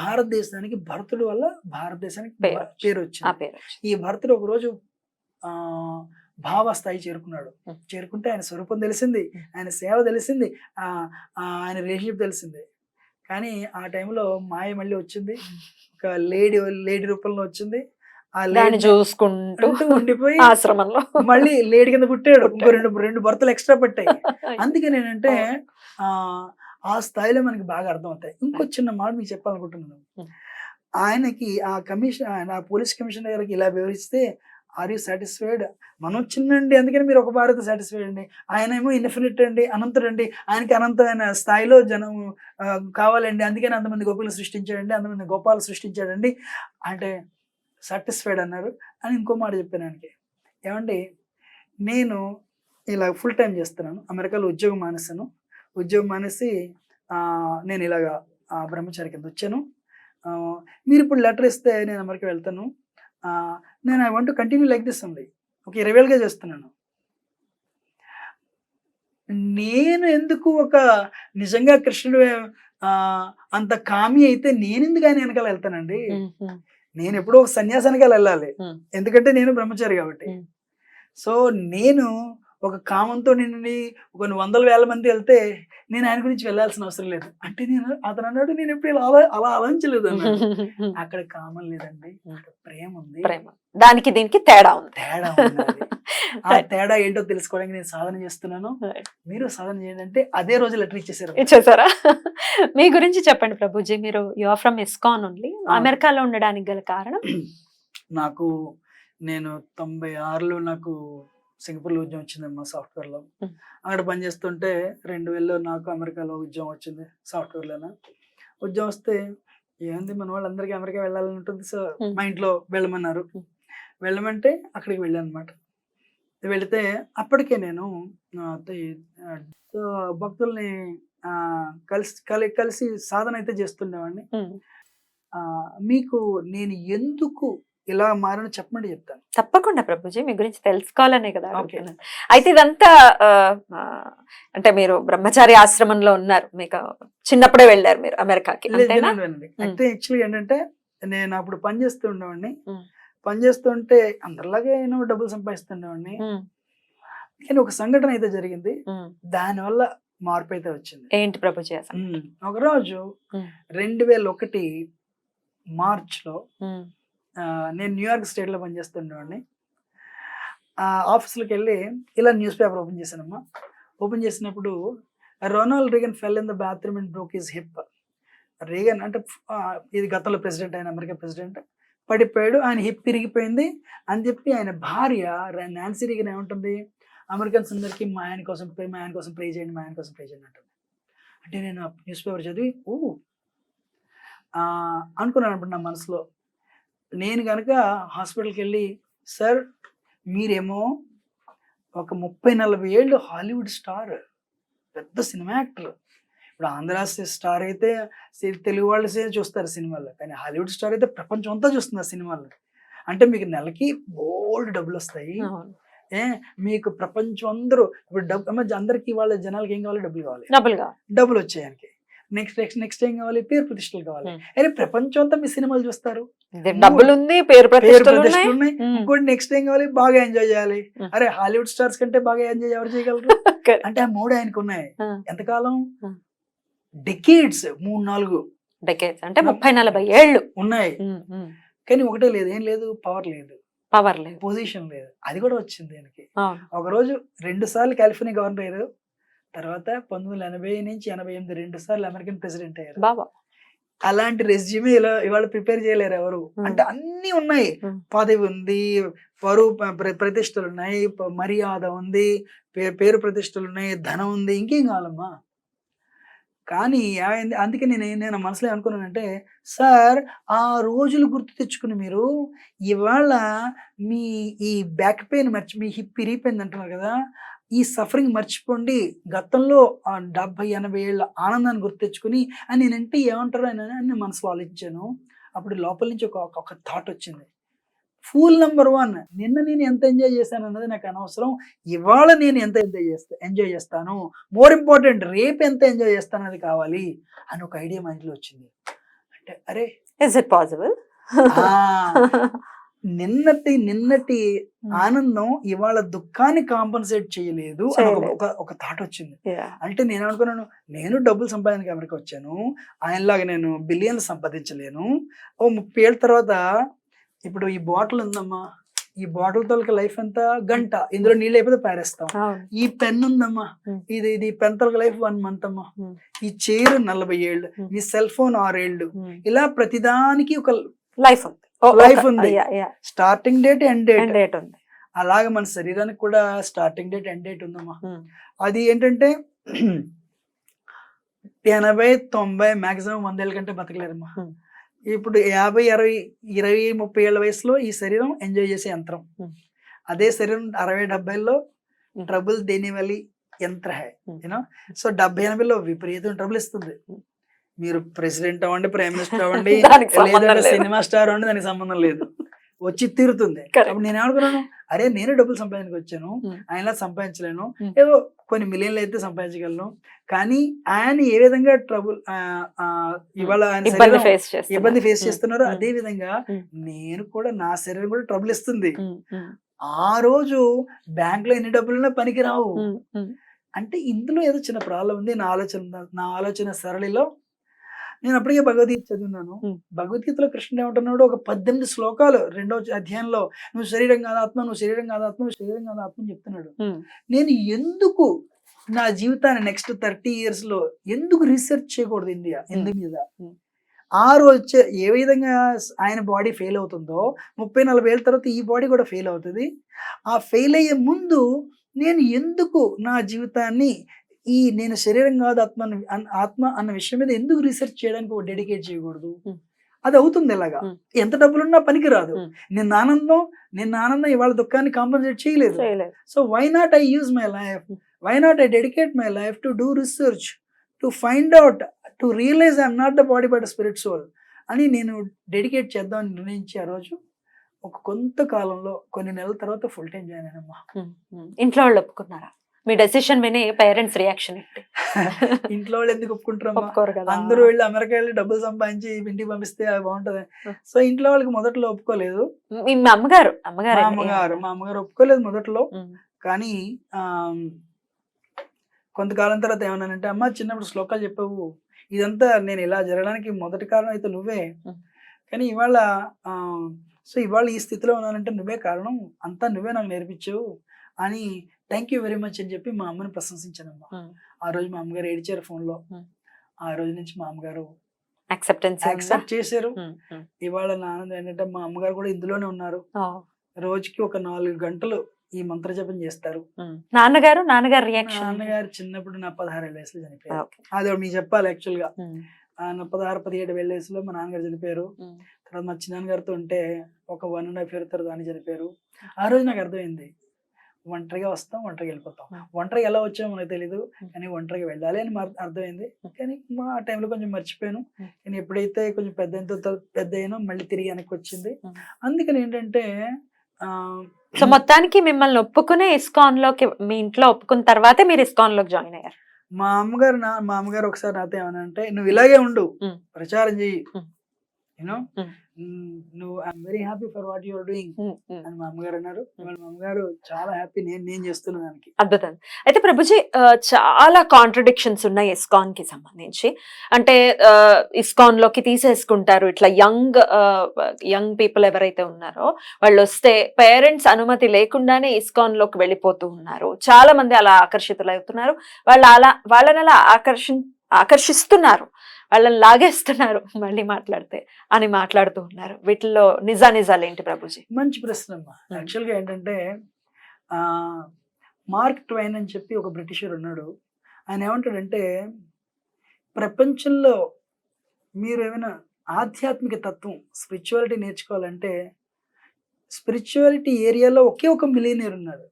భారతదేశానికి భరతుడు వల్ల భారతదేశానికి పేరు వచ్చింది. ఈ భరతుడు ఒకరోజు భావ స్థాయి చేరుకున్నాడు. చేరుకుంటే ఆయన స్వరూపం తెలిసింది, ఆయన సేవ తెలిసింది, ఆయన రిలేషన్షిప్ తెలిసింది. కానీ ఆ టైంలో మాయ మళ్ళీ వచ్చింది. ఒక లేడీ రూపంలో వచ్చింది. ఆ లేడీ చూసుకుంటూ ఉండిపోయి ఆశ్రమంలో మళ్ళీ లేడీ కింద పుట్టాడు. ఇంకో రెండు భర్తలు ఎక్స్ట్రా పట్టాయి. అందుకే నేనంటే ఆ స్థాయిలో మనకి బాగా అర్థమవుతాయి. ఇంకో చిన్న మాట మీకు చెప్పాలనుకుంటున్నాను. ఆయనకి ఆ పోలీస్ కమిషనర్ గారికి ఇలా వివరిస్తే, ఆర్ యూ సాటిస్ఫైడ్? మనం చిన్నండి, అందుకని మీరు ఒక భారత సాటిస్ఫైడ్ అండి. ఆయన ఏమో ఇన్ఫినిట్ అండి, అనంతుడు అండి. ఆయనకి అనంతమైన స్థాయిలో జనం కావాలండి, అందుకని అంతమంది గోపాలు సృష్టించాడండి, అంతమంది గోపాలు సృష్టించాడండి అంటే సాటిస్ఫైడ్ అన్నారు. అని ఇంకో మాట చెప్పాను ఆయనకి. ఏమండి, నేను ఇలా ఫుల్ టైం చేస్తున్నాను, అమెరికాలో ఉద్యోగం మానేసాను. ఉద్యోగం మానేసి నేను ఇలాగా బ్రహ్మచారి కింద వచ్చాను. మీరు ఇప్పుడు లెటర్ ఇస్తే నేను అమెరికా వెళ్తాను. నేను I want to continue like this అండి. ఒక 20 ఏళ్ళుగా చేస్తున్నాను. నేను ఎందుకు ఒక నిజంగా కృష్ణుడు అంత కామి అయితే నేను ఎందుకు ఆయన వెనకాల వెళ్తానండి? నేను ఎప్పుడో ఒక సన్యాసానికి వెళ్ళాలి, ఎందుకంటే నేను బ్రహ్మచారి కాబట్టి. సో నేను ఒక కామంతో నిండి ఒక 100,000 మంది వెళ్తే నేను ఆయన గురించి వెళ్ళాల్సిన అవసరం లేదు అంటే అతను అన్నాడు, నేను ఎప్పుడు అలా ఆలోచించలేదు అన్నాడు. అక్కడ కామం లేదండి, అక్కడ ప్రేమ ఉంది. దానికి దీనికి తేడా ఉంది. ఆ తేడా ఏంటో తెలుసుకోవడానికి నేను సాధన చేస్తున్నాను. మీరు సాధన చేయండి అంటే అదే రోజు లెటర్ ఇచ్చేసారా? మీ గురించి చెప్పండి ప్రభుజీ. మీరు you are from ISKCON only. అమెరికాలో ఉండడానికి గల కారణం? నేను 96లో నాకు సింగపూర్లో ఉద్యోగం వచ్చిందమ్మా సాఫ్ట్వేర్లో. అక్కడ పనిచేస్తుంటే 2000లో నాకు అమెరికాలో ఉద్యోగం వచ్చింది సాఫ్ట్వేర్లోనే. ఉద్యోగం వస్తే ఏంది మన వాళ్ళందరికీ అమెరికా వెళ్ళాలని ఉంటుంది సార్. మా ఇంట్లో వెళ్ళమన్నారు. వెళ్ళమంటే అక్కడికి వెళ్ళాను అనమాట. వెళితే అప్పటికే నేను భక్తుల్ని కలిసి సాధన అయితే చేస్తుండేవాడిని. మీకు నేను ఎందుకు ఇలా మారని చెప్పమంటే చెప్తాను. తప్పకుండా ప్రభుజీ, మీ గురించి తెలుసుకోవాలనే కదా అడుగుతున్నాను. అయితే ఇదంతా అంటే మీరు బ్రహ్మచారి ఆశ్రమంలో ఉన్నారు, మీకు చిన్నప్పుడే వెళ్ళారు మీరు అమెరికాకి? అంటే యాక్చువల్గా ఏంటంటే నేను అప్పుడు పనిచేస్తూ ఉండేవాడిని. పనిచేస్తుంటే అందరిలాగే నేను డబ్బులు సంపాదిస్తుండేవాడిని. కానీ ఒక సంఘటన అయితే జరిగింది, దానివల్ల మార్పు అయితే వచ్చింది. ఏంటి ప్రభుజీ? ఒకరోజు 2001 మార్చ్లో నేను న్యూయార్క్ స్టేట్లో పనిచేస్తుండేవాడిని. ఆఫీస్లోకి వెళ్ళి ఇలా న్యూస్ పేపర్ ఓపెన్ చేశానమ్మా. ఓపెన్ చేసినప్పుడు Ronald Reagan fell in the bathroom and broke his hip. Reagan అంటే ఇది గతంలో ప్రెసిడెంట్, ఆయన అమెరికా ప్రెసిడెంట్, పడిపోయాడు, ఆయన హిప్ విరిగిపోయింది అని చెప్పి ఆయన భార్య నాన్సీ రీగన్ ఏమంటుంది, అమెరికన్స్ అందరికీ మా ఆయన కోసం ప్రే చేయండి, మా ఆయన కోసం ప్రే చేయండి అంటుంది. అంటే నేను న్యూస్ పేపర్ చదివి అనుకున్నాను అప్పుడు నా మనసులో, నేను కనుక హాస్పిటల్కి వెళ్ళి, సార్ మీరేమో ఒక 30-40 ఏళ్ళు హాలీవుడ్ స్టార్, పెద్ద సినిమా యాక్టర్. ఇప్పుడు ఆంధ్ర స్టార్ అయితే తెలుగు వాళ్ళు చూస్తారు సినిమాల్లో, కానీ హాలీవుడ్ స్టార్ అయితే ప్రపంచం అంతా చూస్తుంది ఆ సినిమాల్లో. అంటే మీకు నెలకి బోల్డ్ డబ్బులు వస్తాయి. మీకు ప్రపంచం అందరూ ఇప్పుడు అందరికి వాళ్ళ జనాలకి ఏం కావాలి? డబ్బులు వచ్చాయి. ఆయనకి నెక్స్ట్ ఏం కావాలి? పేరు ప్రతిష్టలు కావాలి. అరే ప్రపంచం అంతా మీ సినిమాలు చూస్తారు, డబ్బులు ఉంది, పేరు ప్రతిష్టలు ఉన్నాయి. ఇంకోటి నెక్స్ట్ ఏం కావాలి? బాగా ఎంజాయ్ చేయాలి. అరే హాలీవుడ్ స్టార్స్ కంటే బాగా ఎంజాయ్ ఎవరు చేయగలరు? అంటే ఆ 3 ఆయనకు ఉన్నాయి. ఎంతకాలం? డెకేడ్స్, 3-4 డెకేడ్స్ అంటే 30-40 ఏళ్ళు ఉన్నాయి. కానీ ఒకటే లేదు, ఏం లేదు, పవర్ లేదు, పొజిషన్ లేదు. అది కూడా వచ్చింది ఆయనకి. ఒకరోజు 2 సార్లు కాలిఫోర్నియా గవర్నర్ అయ్యారు. తర్వాత 1980 నుంచి 88 2 సార్లు అమెరికన్ ప్రెసిడెంట్ అయ్యారు. అలాంటి రెజ్యూమే ఇవాళ ప్రిపేర్ చేయలేరు ఎవరు. అంటే అన్ని ఉన్నాయి, పదవి ఉంది, ప్రతిష్టలు ఉన్నాయి, మర్యాద ఉంది, పేరు ప్రతిష్టలు ఉన్నాయి, ధనం ఉంది, ఇంకేం కావాలమ్మా? కానీ అందుకే నేను మనసులో అనుకున్నానంటే, సార్ ఆ రోజులు గుర్తు తెచ్చుకుని మీరు ఇవాళ మీ ఈ బ్యాక్ పెయిన్ మీ హిప్ విరిగిపోయింది అంటున్నారు కదా, ఈ సఫరింగ్ మర్చిపోండి, గతంలో 70-80 ఏళ్ళ ఆనందాన్ని గుర్తెచ్చుకుని అని నేనంటే ఏమంటారు అని మనసులో ఆలోచించాను. అప్పుడు లోపల నుంచి ఒక థాట్ వచ్చింది. ఫూల్ నెంబర్ 1, నిన్న నేను ఎంత ఎంజాయ్ చేశాను అన్నది నాకు అనవసరం, ఇవాళ నేను ఎంత ఎంజాయ్ చేస్తాను, మోర్ ఇంపార్టెంట్ రేపు ఎంత ఎంజాయ్ చేస్తాను అనేది కావాలి అని ఒక ఐడియా మైండ్లో వచ్చింది. అంటే అరే ఇస్ ఇట్ పాసిబుల్? నిన్నటి ఆనందం ఇవాళ దుఃఖాన్ని కాంపన్సేట్ చేయలేదు అని ఒక థాట్ వచ్చింది. అంటే నేను అనుకున్నాను, నేను డబ్బులు సంపాదనకి అమెరికా వచ్చాను, ఆయనలాగా నేను బిలియన్లు సంపాదించలేను. ఓ 30 ఏళ్ళ తర్వాత ఇప్పుడు ఈ బాటిల్ ఉందమ్మా, ఈ బాటిల్ తోలకి లైఫ్ ఎంత గంట, ఇందులో నీళ్ళు అయిపోతే పారేస్తాం. ఈ పెన్ ఉందమ్మా, ఇది పెన్ తోలకి లైఫ్ 1 month అమ్మా. ఈ చైర్ 40 ఏళ్ళు, ఈ సెల్ ఫోన్ 6 ఏళ్ళు. ఇలా ప్రతిదానికి ఒక లైఫ్ ఉంది. స్టార్టింగ్ డేట్, ఎండ్ డేట్ ఉంది. అలాగే మన శరీరానికి కూడా స్టార్టింగ్ డేట్, ఎండ్ డేట్ ఉందమ్మా. అది ఏంటంటే 80-90 మాక్సిమం 100 ఏళ్ళ కంటే బతకలేరమ్మా. ఇప్పుడు 50-60-20-30 ఏళ్ళ వయసులో ఈ శరీరం ఎంజాయ్ చేసే యంత్రం. అదే శరీరం 60-70లో ట్రబుల్ దేని వల్ల యంత్ర హై, యూనో. సో 70-80లో విపరీతం ట్రబుల్ ఇస్తుంది. మీరు ప్రెసిడెంట్ అవ్వండి, ప్రైమ్ మినిస్టర్ అవ్వండి, లేదంటే సినిమా స్టార్ అవ్వండి, దానికి సంబంధం లేదు, వచ్చి తీరుతుంది. అప్పుడు నేను ఏమనుకున్నాను, అరే నేను డబ్బులు సంపాదించడానికి వచ్చాను, ఆయనలా సంపాదించలేను, ఏదో కొన్ని మిలియన్లు అయితే సంపాదించగలను, కానీ ఆయన ఏ విధంగా ట్రబుల్ ఇవాళ ఇబ్బంది ఫేస్ చేస్తున్నారో అదే విధంగా నేను కూడా, నా శరీరం కూడా ట్రబుల్ ఇస్తుంది. ఆ రోజు బ్యాంక్ లో ఎన్ని డబ్బులున్నా పనికి రావు. అంటే ఇందులో ఏదో చిన్న ప్రాబ్లం ఉంది నా ఆలోచన సరళిలో. నేను అప్పటికే భగవద్గీత చదివినాను. భగవద్గీతలో కృష్ణుడు ఏమంటున్నాడు, ఒక 18 శ్లోకాలు 2వ అధ్యాయంలో, నువ్వు శరీరం కాదు ఆత్మ, నువ్వు శరీరం కాదు ఆత్మ, నువ్వు శరీరం కాదు ఆత్మ అని చెప్తున్నాడు. నేను ఎందుకు నా జీవితాన్ని నెక్స్ట్ 30 years లో ఎందుకు రీసెర్చ్ చేయకూడదు ఇందు మీద? ఆ రోజు ఏ విధంగా ఆయన బాడీ ఫెయిల్ అవుతుందో 30-40 ఏళ్ళ తర్వాత ఈ బాడీ కూడా ఫెయిల్ అవుతుంది. ఆ ఫెయిల్ అయ్యే ముందు నేను ఎందుకు నా జీవితాన్ని నేను శరీరం కాదు ఆత్మ అన్న విషయం మీద ఎందుకు రీసెర్చ్ చేయడానికి ఒక డెడికేట్ చేయకూడదు? అది అవుతుంది. ఇలాగా ఎంత డబ్బులున్నా పనికి రాదు. నిన్న ఆనందం ఇవాళ దుఃఖాన్ని కాంపన్సేట్ చేయలేదు. So why not I use my life, why not I dedicate my life to do research, to find out, to realise I'm not the body but spirit soul అని నేను డెడికేట్ చేద్దామని నిర్ణయించి ఆ రోజు కొంతకాలంలో కొన్ని నెలల తర్వాత ఫుల్ టైం జాయిన్ అయినమ్మా. ఇంట్లో వాళ్ళు ఒప్పుకున్నారా? మీ డెసిషన్ విని పేరెంట్స్ రియాక్షన్ ఏంటి? ఇంట్లో వాళ్ళు ఎందుకు ఒప్పుకుంటారమ్మా? అందరూ వెళ్ళి అమెరికా వెళ్ళి డబ్బులు సంపాదించి ఇంటికి పంపిస్తే అది బాగుంటది. సో ఇంట్లో వాళ్ళకి మొదట్లో ఒప్పుకోలేదు. మా అమ్మగారు ఒప్పుకోలేదు మొదట్లో. కానీ కొంతకాలం తర్వాత ఏమన్నానంటే, అమ్మ చిన్నప్పుడు శ్లోకాలు చెప్పావు, ఇదంతా నేను ఇలా జరగడానికి మొదటి కారణం అయితే నువ్వే, కానీ ఇవాళ ఈ స్థితిలో ఉన్నానంటే నువ్వే కారణం, అంతా నువ్వే నాకు నేర్పించావు అని థ్యాంక్ యూ వెరీ మచ్ అని చెప్పి మా అమ్మని ప్రశంసించానమ్మా. ఆ రోజు మా అమ్మగారు ఏడిచారు ఫోన్లో. ఆ రోజు నుంచి మా అమ్మగారు యాక్సెప్ట్ చేశారు. ఇవాళ నా ఆనందం ఏంటంటే మా అమ్మగారు కూడా ఇందులోనే ఉన్నారు. రోజుకి ఒక 4 గంటలు ఈ మంత్ర జపం చేస్తారు. నాన్నగారు రియాక్షన్? నాన్నగారు చిన్నప్పుడు నా 16 ఏళ్ళ వయసులో చనిపోయారు. అది మీకు చెప్పాలి యాక్చువల్ గా. నా 16-17 ఏళ్ళ వయసులో మా నాన్నగారు చనిపోయారు. తర్వాత మా చిన్నాన్నగారితో ఉంటే ఒక 1.5 year తర్వాత ఆయన చనిపోయారు. ఆ రోజు నాకు అర్థమైంది, ఒంటరిగా వస్తాం, ఒంటరిగా వెళ్ళిపోతాం. ఒంటరిగా ఎలా వచ్చామో మనకు తెలీదు, కానీ ఒంటరిగా వెళ్ళాలి అని అర్థమైంది. కానీ ఆ టైంలో కొంచెం మర్చిపోయాను. కానీ ఎప్పుడైతే కొంచెం పెద్ద అయినా మళ్ళీ తిరిగి వెనక్కి వచ్చింది. అందుకని ఏంటంటే సో మొత్తానికి మిమ్మల్ని ఒప్పుకునే ఇస్కాన్ లోకి, మీ ఇంట్లో ఒప్పుకున్న తర్వాతే మీరు ఇస్కాన్ లోకి జాయిన్ అయ్యారు. మా అమ్మగారు ఒకసారి నాతో ఏమనంటే, నువ్వు ఇలాగే ఉండు, ప్రచారం చెయ్యి, యూనో, నువ్వు I'm very happy for what your doing అని మా అమ్మగారు అన్నారు. మా అమ్మగారు చాలా హ్యాపీ నేను చేస్తున్న దానికి. అద్భుతం. అయితే ప్రభుజీ, చాలా కాంట్రడిక్షన్స్ ఉన్నాయి ఇస్కాన్ కి సంబంధించి. అంటే ఇస్కాన్ లోకి తీసేసుకుంటారు ఇట్లా యంగ్ పీపుల్ ఎవరైతే ఉన్నారో వాళ్ళు వస్తే పేరెంట్స్ అనుమతి లేకుండానే ఇస్కాన్ లోకి వెళ్ళిపోతూ ఉన్నారు. చాలా మంది అలా ఆకర్షితులవుతున్నారు. వాళ్ళని అలా ఆకర్షిస్తున్నారు, వాళ్ళని లాగేస్తున్నారు మళ్ళీ అని మాట్లాడుతూ ఉన్నారు. వీటిలో నిజాలు ఏంటి ప్రభుజీ? మంచి ప్రశ్న అమ్మా. యాక్చువల్గా ఏంటంటే మార్క్ ట్వైన్ అని చెప్పి ఒక బ్రిటిషర్ ఉన్నాడు. ఆయన ఏమంటాడంటే, ప్రపంచంలో మీరు ఏమైనా ఆధ్యాత్మిక తత్వం, స్పిరిచువాలిటీ నేర్చుకోవాలంటే స్పిరిచువాలిటీ ఏరియాలో ఒకే ఒక మిలియనీర్ ఉన్నాడు.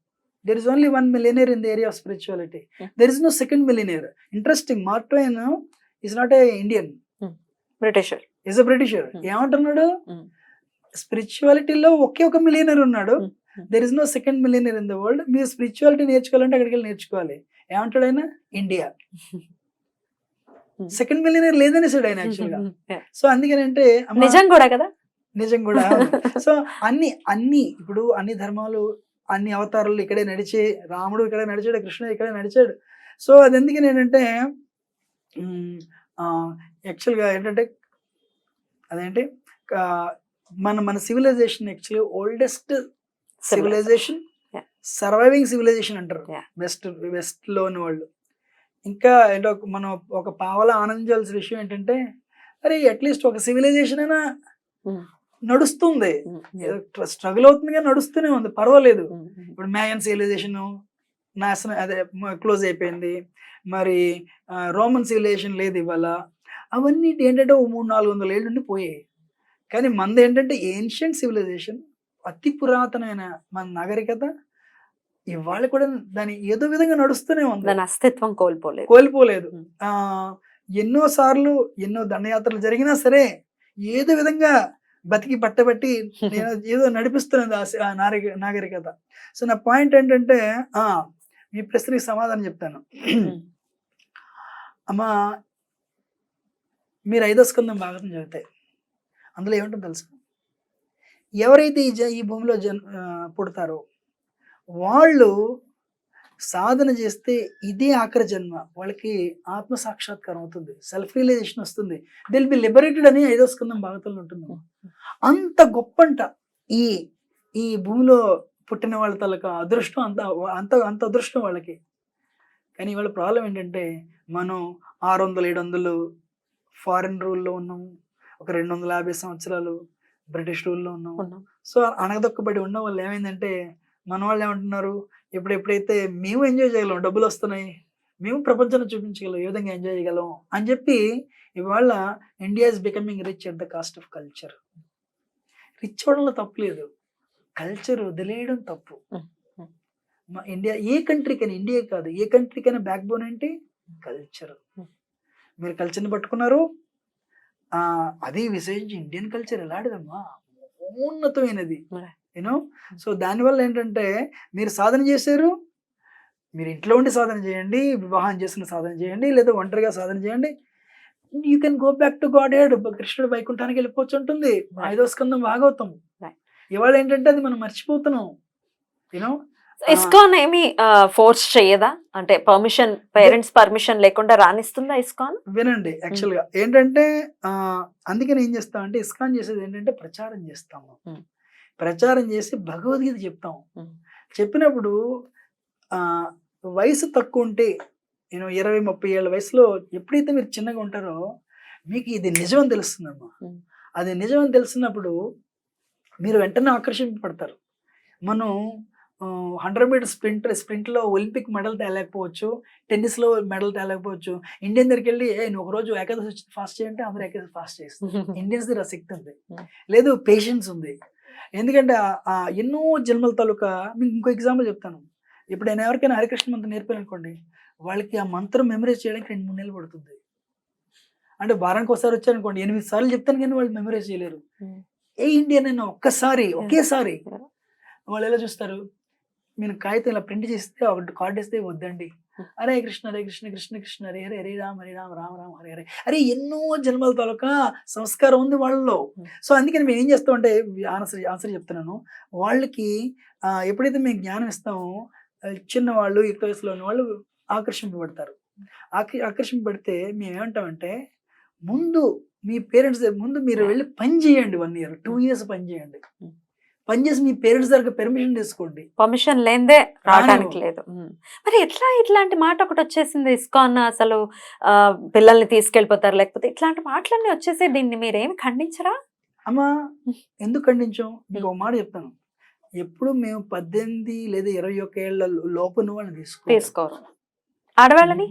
there is only one millionaire in the area of spirituality. There is no second millionaire. Interesting. Mark Twain is not a Indian. Britisher. Is a Britisher. ఏమంటున్నాడు? Hmm. స్పిరిచువాలిటీలో ఒకే ఒక మిలియనర్ ఉన్నాడు. There is no second millionaire in the world. మీరు spirituality నేర్చుకోవాలంటే అక్కడికి వెళ్ళి నేర్చుకోవాలి. ఏమంటాడు ఆయన? ఇండియా. సెకండ్ మిలియనర్ లేదనేసాడు ఆయన యాక్చువల్ గా. సో అందుకనంటే నిజం కూడా కదా, నిజం కూడా. సో అన్ని ఇప్పుడు అన్ని ధర్మాలు అన్ని అవతారాలు ఇక్కడే నడిచే, రాముడు ఇక్కడే నడిచాడు, కృష్ణుడు ఇక్కడే నడిచాడు. సో అది ఎందుకని ఏంటంటే యాక్చువల్గా ఏంటంటే అదేంటి మన civilisation actually oldest civilisation, surviving civilisation అంటారు వెస్ట్ లో ఉన్న వాళ్ళు. ఇంకా ఏంటో మనం ఒక పావలా ఆనందించాల్సిన విషయం ఏంటంటే, అరే అట్లీస్ట్ ఒక సివిలైజేషన్ అయినా నడుస్తుంది, స్ట్రగుల్ అవుతుంది కానీ నడుస్తూనే ఉంది, పర్వాలేదు. ఇప్పుడు మ్యాయన్ సివిలైజేషన్ నాశనం, అదే క్లోజ్ అయిపోయింది. మరి రోమన్ సివిలైజేషన్ లేదు ఇవాళ. అవన్నీ ఏంటంటే 300-400 ఏళ్ళు నుండి పోయాయి. కానీ మనది ఏంటంటే ఏన్షియంట్ సివిలైజేషన్, అతి పురాతనమైన మన నాగరికత ఇవాళ కూడా దాని ఏదో విధంగా నడుస్తూనే ఉంది, దాని అస్తిత్వం కోల్పోలేదు. ఎన్నో సార్లు ఎన్నో దండయాత్రలు జరిగినా సరే ఏదో విధంగా బతికి పట్టబట్టి ఏదో నడిపిస్తున్నది ఆ నాగరికత. సో నా పాయింట్ ఏంటంటే మీ ప్రశ్నకి సమాధానం చెప్తాను. అమ్మా, మీరు 5వ స్కందం భాగవతం చదివితే అందులో ఏముంటుందో తెలుసు? ఎవరైతే ఈ భూమిలో పుడతారో వాళ్ళు సాధన చేస్తే ఇదే ఆఖరి జన్మ, వాళ్ళకి ఆత్మ సాక్షాత్కారం అవుతుంది, సెల్ఫ్ రియలైజేషన్ వస్తుంది, దిల్ బి లిబరేటెడ్ అని 5వ స్కందం భాగవతంలో ఉంటుంది. అంత గొప్పంట ఈ భూమిలో పుట్టిన వాళ్ళ తలక అదృష్టం, అంత అదృష్టం వాళ్ళకి. కానీ వాళ్ళ ప్రాబ్లం ఏంటంటే, మనం 600-700 ఫారిన్ రూల్లో ఉన్నాము, ఒక 250 సంవత్సరాలు బ్రిటిష్ రూల్లో ఉన్నాము. సో అణగదొక్కబడి ఉన్న వాళ్ళు ఏమైందంటే, మన వాళ్ళు ఏమంటున్నారు, ఎప్పుడైతే మేము ఎంజాయ్ చేయగలం, డబ్బులు వస్తున్నాయి, మేము ప్రపంచాన్ని చూపించగలం, ఏ విధంగా ఎంజాయ్ చేయగలం అని చెప్పి ఇవాళ India is becoming rich at the cost of culture. Rich అవడంలో తప్పు లేదు, కల్చర్ వదిలేయడం తప్పు. ఇండియా ఏ కంట్రీకైనా, ఇండియా కాదు ఏ కంట్రీకైనా బ్యాక్ బోన్ ఏంటి? కల్చర్. మీరు కల్చర్ని పట్టుకున్నారు, అది విశేషించి ఇండియన్ కల్చర్ ఎలాంటిదమ్మా, ఉన్నతమైనది, యూనో. సో దానివల్ల ఏంటంటే, మీరు సాధన చేశారు, మీరు ఇంట్లో ఉండి సాధన చేయండి, వివాహం చేసుకుని సాధన చేయండి, లేదా ఒంటరిగా సాధన చేయండి, you can go back to God head. కృష్ణుడు వైకుంఠానికి వెళ్ళిపోవచ్చు ఉంటుంది 5వ స్కందం భాగవతం. ఇవాళ ఏంటంటే అది మనం మర్చిపోతున్నాం, యూనో. ఇస్కాన్ ఏమి ఫోర్స్ చేయదా? అంటే పర్మిషన్, పేరెంట్స్ పర్మిషన్ లేకుండా రానిస్తుందా ఇస్కాన్? వినండి, యాక్చువల్ గా ఏంటంటే అందుకని ఏం చేస్తాం అంటే, ఇస్కాన్ చేసేది ఏంటంటే ప్రచారం చేస్తాము. ప్రచారం చేసి భగవద్గీత చెప్తాం. చెప్పినప్పుడు వయసు తక్కువ ఉంటే, నేను 20-30 ఏళ్ళ వయసులో ఎప్పుడైతే మీరు చిన్నగా ఉంటారో మీకు ఇది నిజమని తెలుస్తుందమ్మా. అది నిజమని తెలిసినప్పుడు మీరు వెంటనే ఆకర్షింపబడతారు. మనం 100 మీటర్ స్ప్రింట్లో ఒలింపిక్ మెడల్ తేలేకపోవచ్చు, టెన్నిస్లో మెడల్ తేలేకపోవచ్చు. ఇండియన్ దగ్గరికి వెళ్ళి నువ్వు ఒకరోజు ఏకాదశి వచ్చి ఫాస్ట్ చేయంటే అందరూ ఏకాదశి ఫాస్ట్ చేస్తారు. ఇండియన్స్ దగ్గర శక్తి ఉంది, లేదు పేషెన్స్ ఉంది. ఎందుకంటే ఎన్నో జన్మల తాలూకా. మీకు ఇంకో ఎగ్జాంపుల్ చెప్తాను. ఇప్పుడు నేను ఎవరికైనా హరికృష్ణ మంత్రం నేర్పానుకోండి, వాళ్ళకి ఆ మంత్రం మెమరైజ్ చేయడానికి 2-3 నెలలు పడుతుంది. అంటే వారానికి ఒకసారి వచ్చారనుకోండి, 8 సార్లు చెప్తాను కానీ వాళ్ళు మెమరైజ్ చేయలేరు. ఏ ఇండియన్ అయినా ఒకేసారి వాళ్ళు ఎలా చూస్తారు, మీరు కాగితం ఇలా ప్రింట్ చేస్తే ఒకటి కార్డు ఇస్తే వద్దండి, హరే కృష్ణ కృష్ణ కృష్ణ హరే హరే, హరే రామ రామ రామ హరే హరే. అరే ఎన్నో జన్మల తాలూకా సంస్కారం ఉంది వాళ్ళలో. సో అందుకని మేము ఏం చేస్తామంటే, ఆన్సర్ చెప్తున్నాను, వాళ్ళకి ఎప్పుడైతే మేము జ్ఞానం ఇస్తామో చిన్నవాళ్ళు, 20 వయసులో ఉన్న వాళ్ళు ఆకర్షింపబడతారు. ఆకర్షింపబడితే మేము ఏమంటామంటే, ముందు మీ పేరెంట్స్ ముందు మీరు వెళ్ళి పని చేయండి, 1 year 2 years పని చేయండి. పని చేసి మీ పేరెంట్స్ దగ్గర పెర్మిషన్ తీసుకోండి. పర్మిషన్ లేదే రావడానికి లేదు. మరి ఎట్లా ఇట్లాంటి మాట ఒకటి వచ్చేసింది, ఇస్కాన్ అసలు పిల్లల్ని తీసుకెళ్ళిపోతారు, లేకపోతే ఇట్లాంటి మాటలన్నీ వచ్చేసి దీన్ని మీరేమి ఖండించరా? అమ్మా, ఎందుకు ఖండించాం? మీకు ఒక మాట చెప్తాను. ఎప్పుడు మేము 18 లేదా 21 ఏళ్ల లోపున వాళ్ళని తీసుకోరు. ఆడవాళ్ళని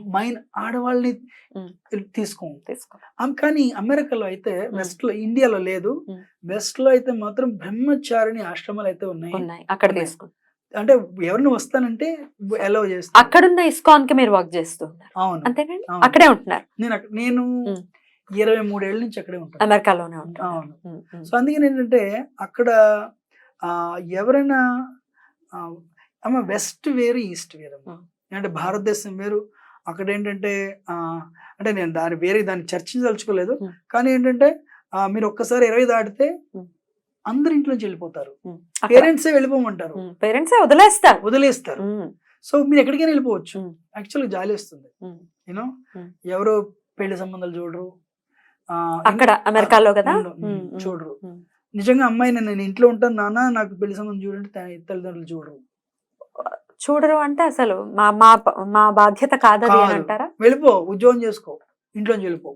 తీసుకోం. కానీ అమెరికాలో అయితే, వెస్ట్ లో, ఇండియాలో లేదు, వెస్ట్ లో అయితే మాత్రం బ్రహ్మచారిణి ఆశ్రమాలు అయితే ఉన్నాయి, అక్కడ అంటే ఎవరిని వస్తానంటే అలౌ చేస్తాను. అక్కడున్న ఇస్కాన్ కి మీరు వర్క్ చేస్తూ ఉన్నారు అవును, అంతేనండి? అవును. అక్కడే ఉంటున్నారు, నేను ఉమ్. 23 ఏళ్ళ నుంచి అక్కడే ఉంటాను. అమెరికాలోనే ఉంటున్నారు. అవును. ఉమ్, ఉమ్. సో అందుకని ఏంటంటే అక్కడ ఎవరైనా అమ్మ వెస్ట్ వేరు ఈస్ట్ వేరు అమ్మ. Hmm. అంటే భారతదేశం వేరు, అక్కడ ఏంటంటే అంటే నేను దాన్ని చర్చించదలుచుకోలేదు. Hmm. కానీ ఏంటంటే మీరు ఒక్కసారి 20 దాటితే Hmm. అందరి ఇంట్లో నుంచి వెళ్ళిపోతారు, ఉమ్. అక్కడ పేరెంట్సే వెళ్ళిపోమంటారు, పేరెంట్సే వదిలేస్తారు. వదిలేస్తారు. ఉమ్, సో మీరు ఎక్కడికైనా వెళ్ళిపోవచ్చు. ఉమ్, యాక్చువల్గా జాలి వస్తుంది, ఉమ్. You know Hmm. ఎవరు పెళ్లి సంబంధాలు చూడరు, అక్కడ అమెరికాలో కదా. చూడరు. నిజంగా అమ్మాయి నేను ఇంట్లో ఉంటాను నాన్న నాకు పెళ్లి సంబంధం చూడండి తల్లిదండ్రులు చూడరు. చూడరు అంటే అసలు మా మా మా బాధ్యత కాదది అని కాదు. అంటారా? వెళ్ళిపో, ఉద్యోగం చేసుకో, ఇంట్లోంచి వెళ్ళిపో.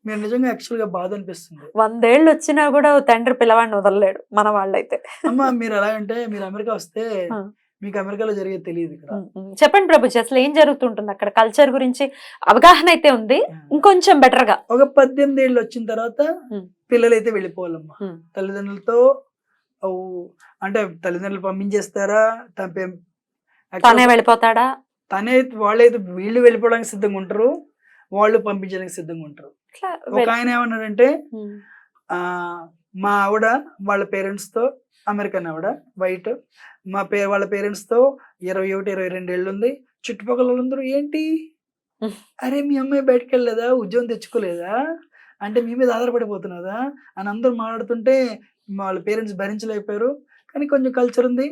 మీరు నిజంగా యాక్చువల్ గా బాధ అనిపిస్తుంది. 100 ఏళ్ళు వచ్చినా కూడా తండ్రి పిల్లవాడిని వదలలేడు మన వాళ్ళైతే. అమ్మ మీరు ఎలా అంటే మీరు అమెరికా వస్తే ఆ. మీకు అమెరికాలో జరిగేది తెలియదు ఇక్కడ. చెప్పండి ప్రభుజీ, అసలు ఏం జరుగుతుంటుంది అక్కడ? కల్చర్ గురించి అవగాహన అయితే ఉంది, ఇంకొంచెం బెటర్ గా. ఒక 18 ఏళ్ళు వచ్చిన తర్వాత ఉమ్. పిల్లలైతే వెళ్ళిపోవాలమ్మా. ఉమ్. తల్లిదండ్రులతో అంటే తల్లిదండ్రులు పంపించేస్తారా, తనే వెళ్ళిపోతాడా? తనే వాళ్ళైతే వీళ్ళు వెళ్ళిపోవడానికి సిద్ధంగా ఉంటారు, వాళ్ళు పంపించడానికి సిద్ధంగా ఉంటారు. ఇట్లా ఒక ఆయన ఏమన్నాడంటే ఉమ్. మా ఆవిడ వాళ్ళ పేరెంట్స్ తో, అమెరికన్ ఆవిడ వైట్, వాళ్ళ పేరెంట్స్ తో 21, 22 ఏళ్ళు ఉంది. చుట్టుపక్కల వాళ్ళందరూ ఏంటి అరే మీ అమ్మాయి బయటకు వెళ్ళలేదా, ఉద్యోగం తెచ్చుకోలేదా, అంటే మీ మీద ఆధారపడిపోతున్నదా అని అందరూ మాట్లాడుతుంటే వాళ్ళ పేరెంట్స్ భరించలేకపోయారు. కానీ కొంచెం కల్చర్ ఉంది,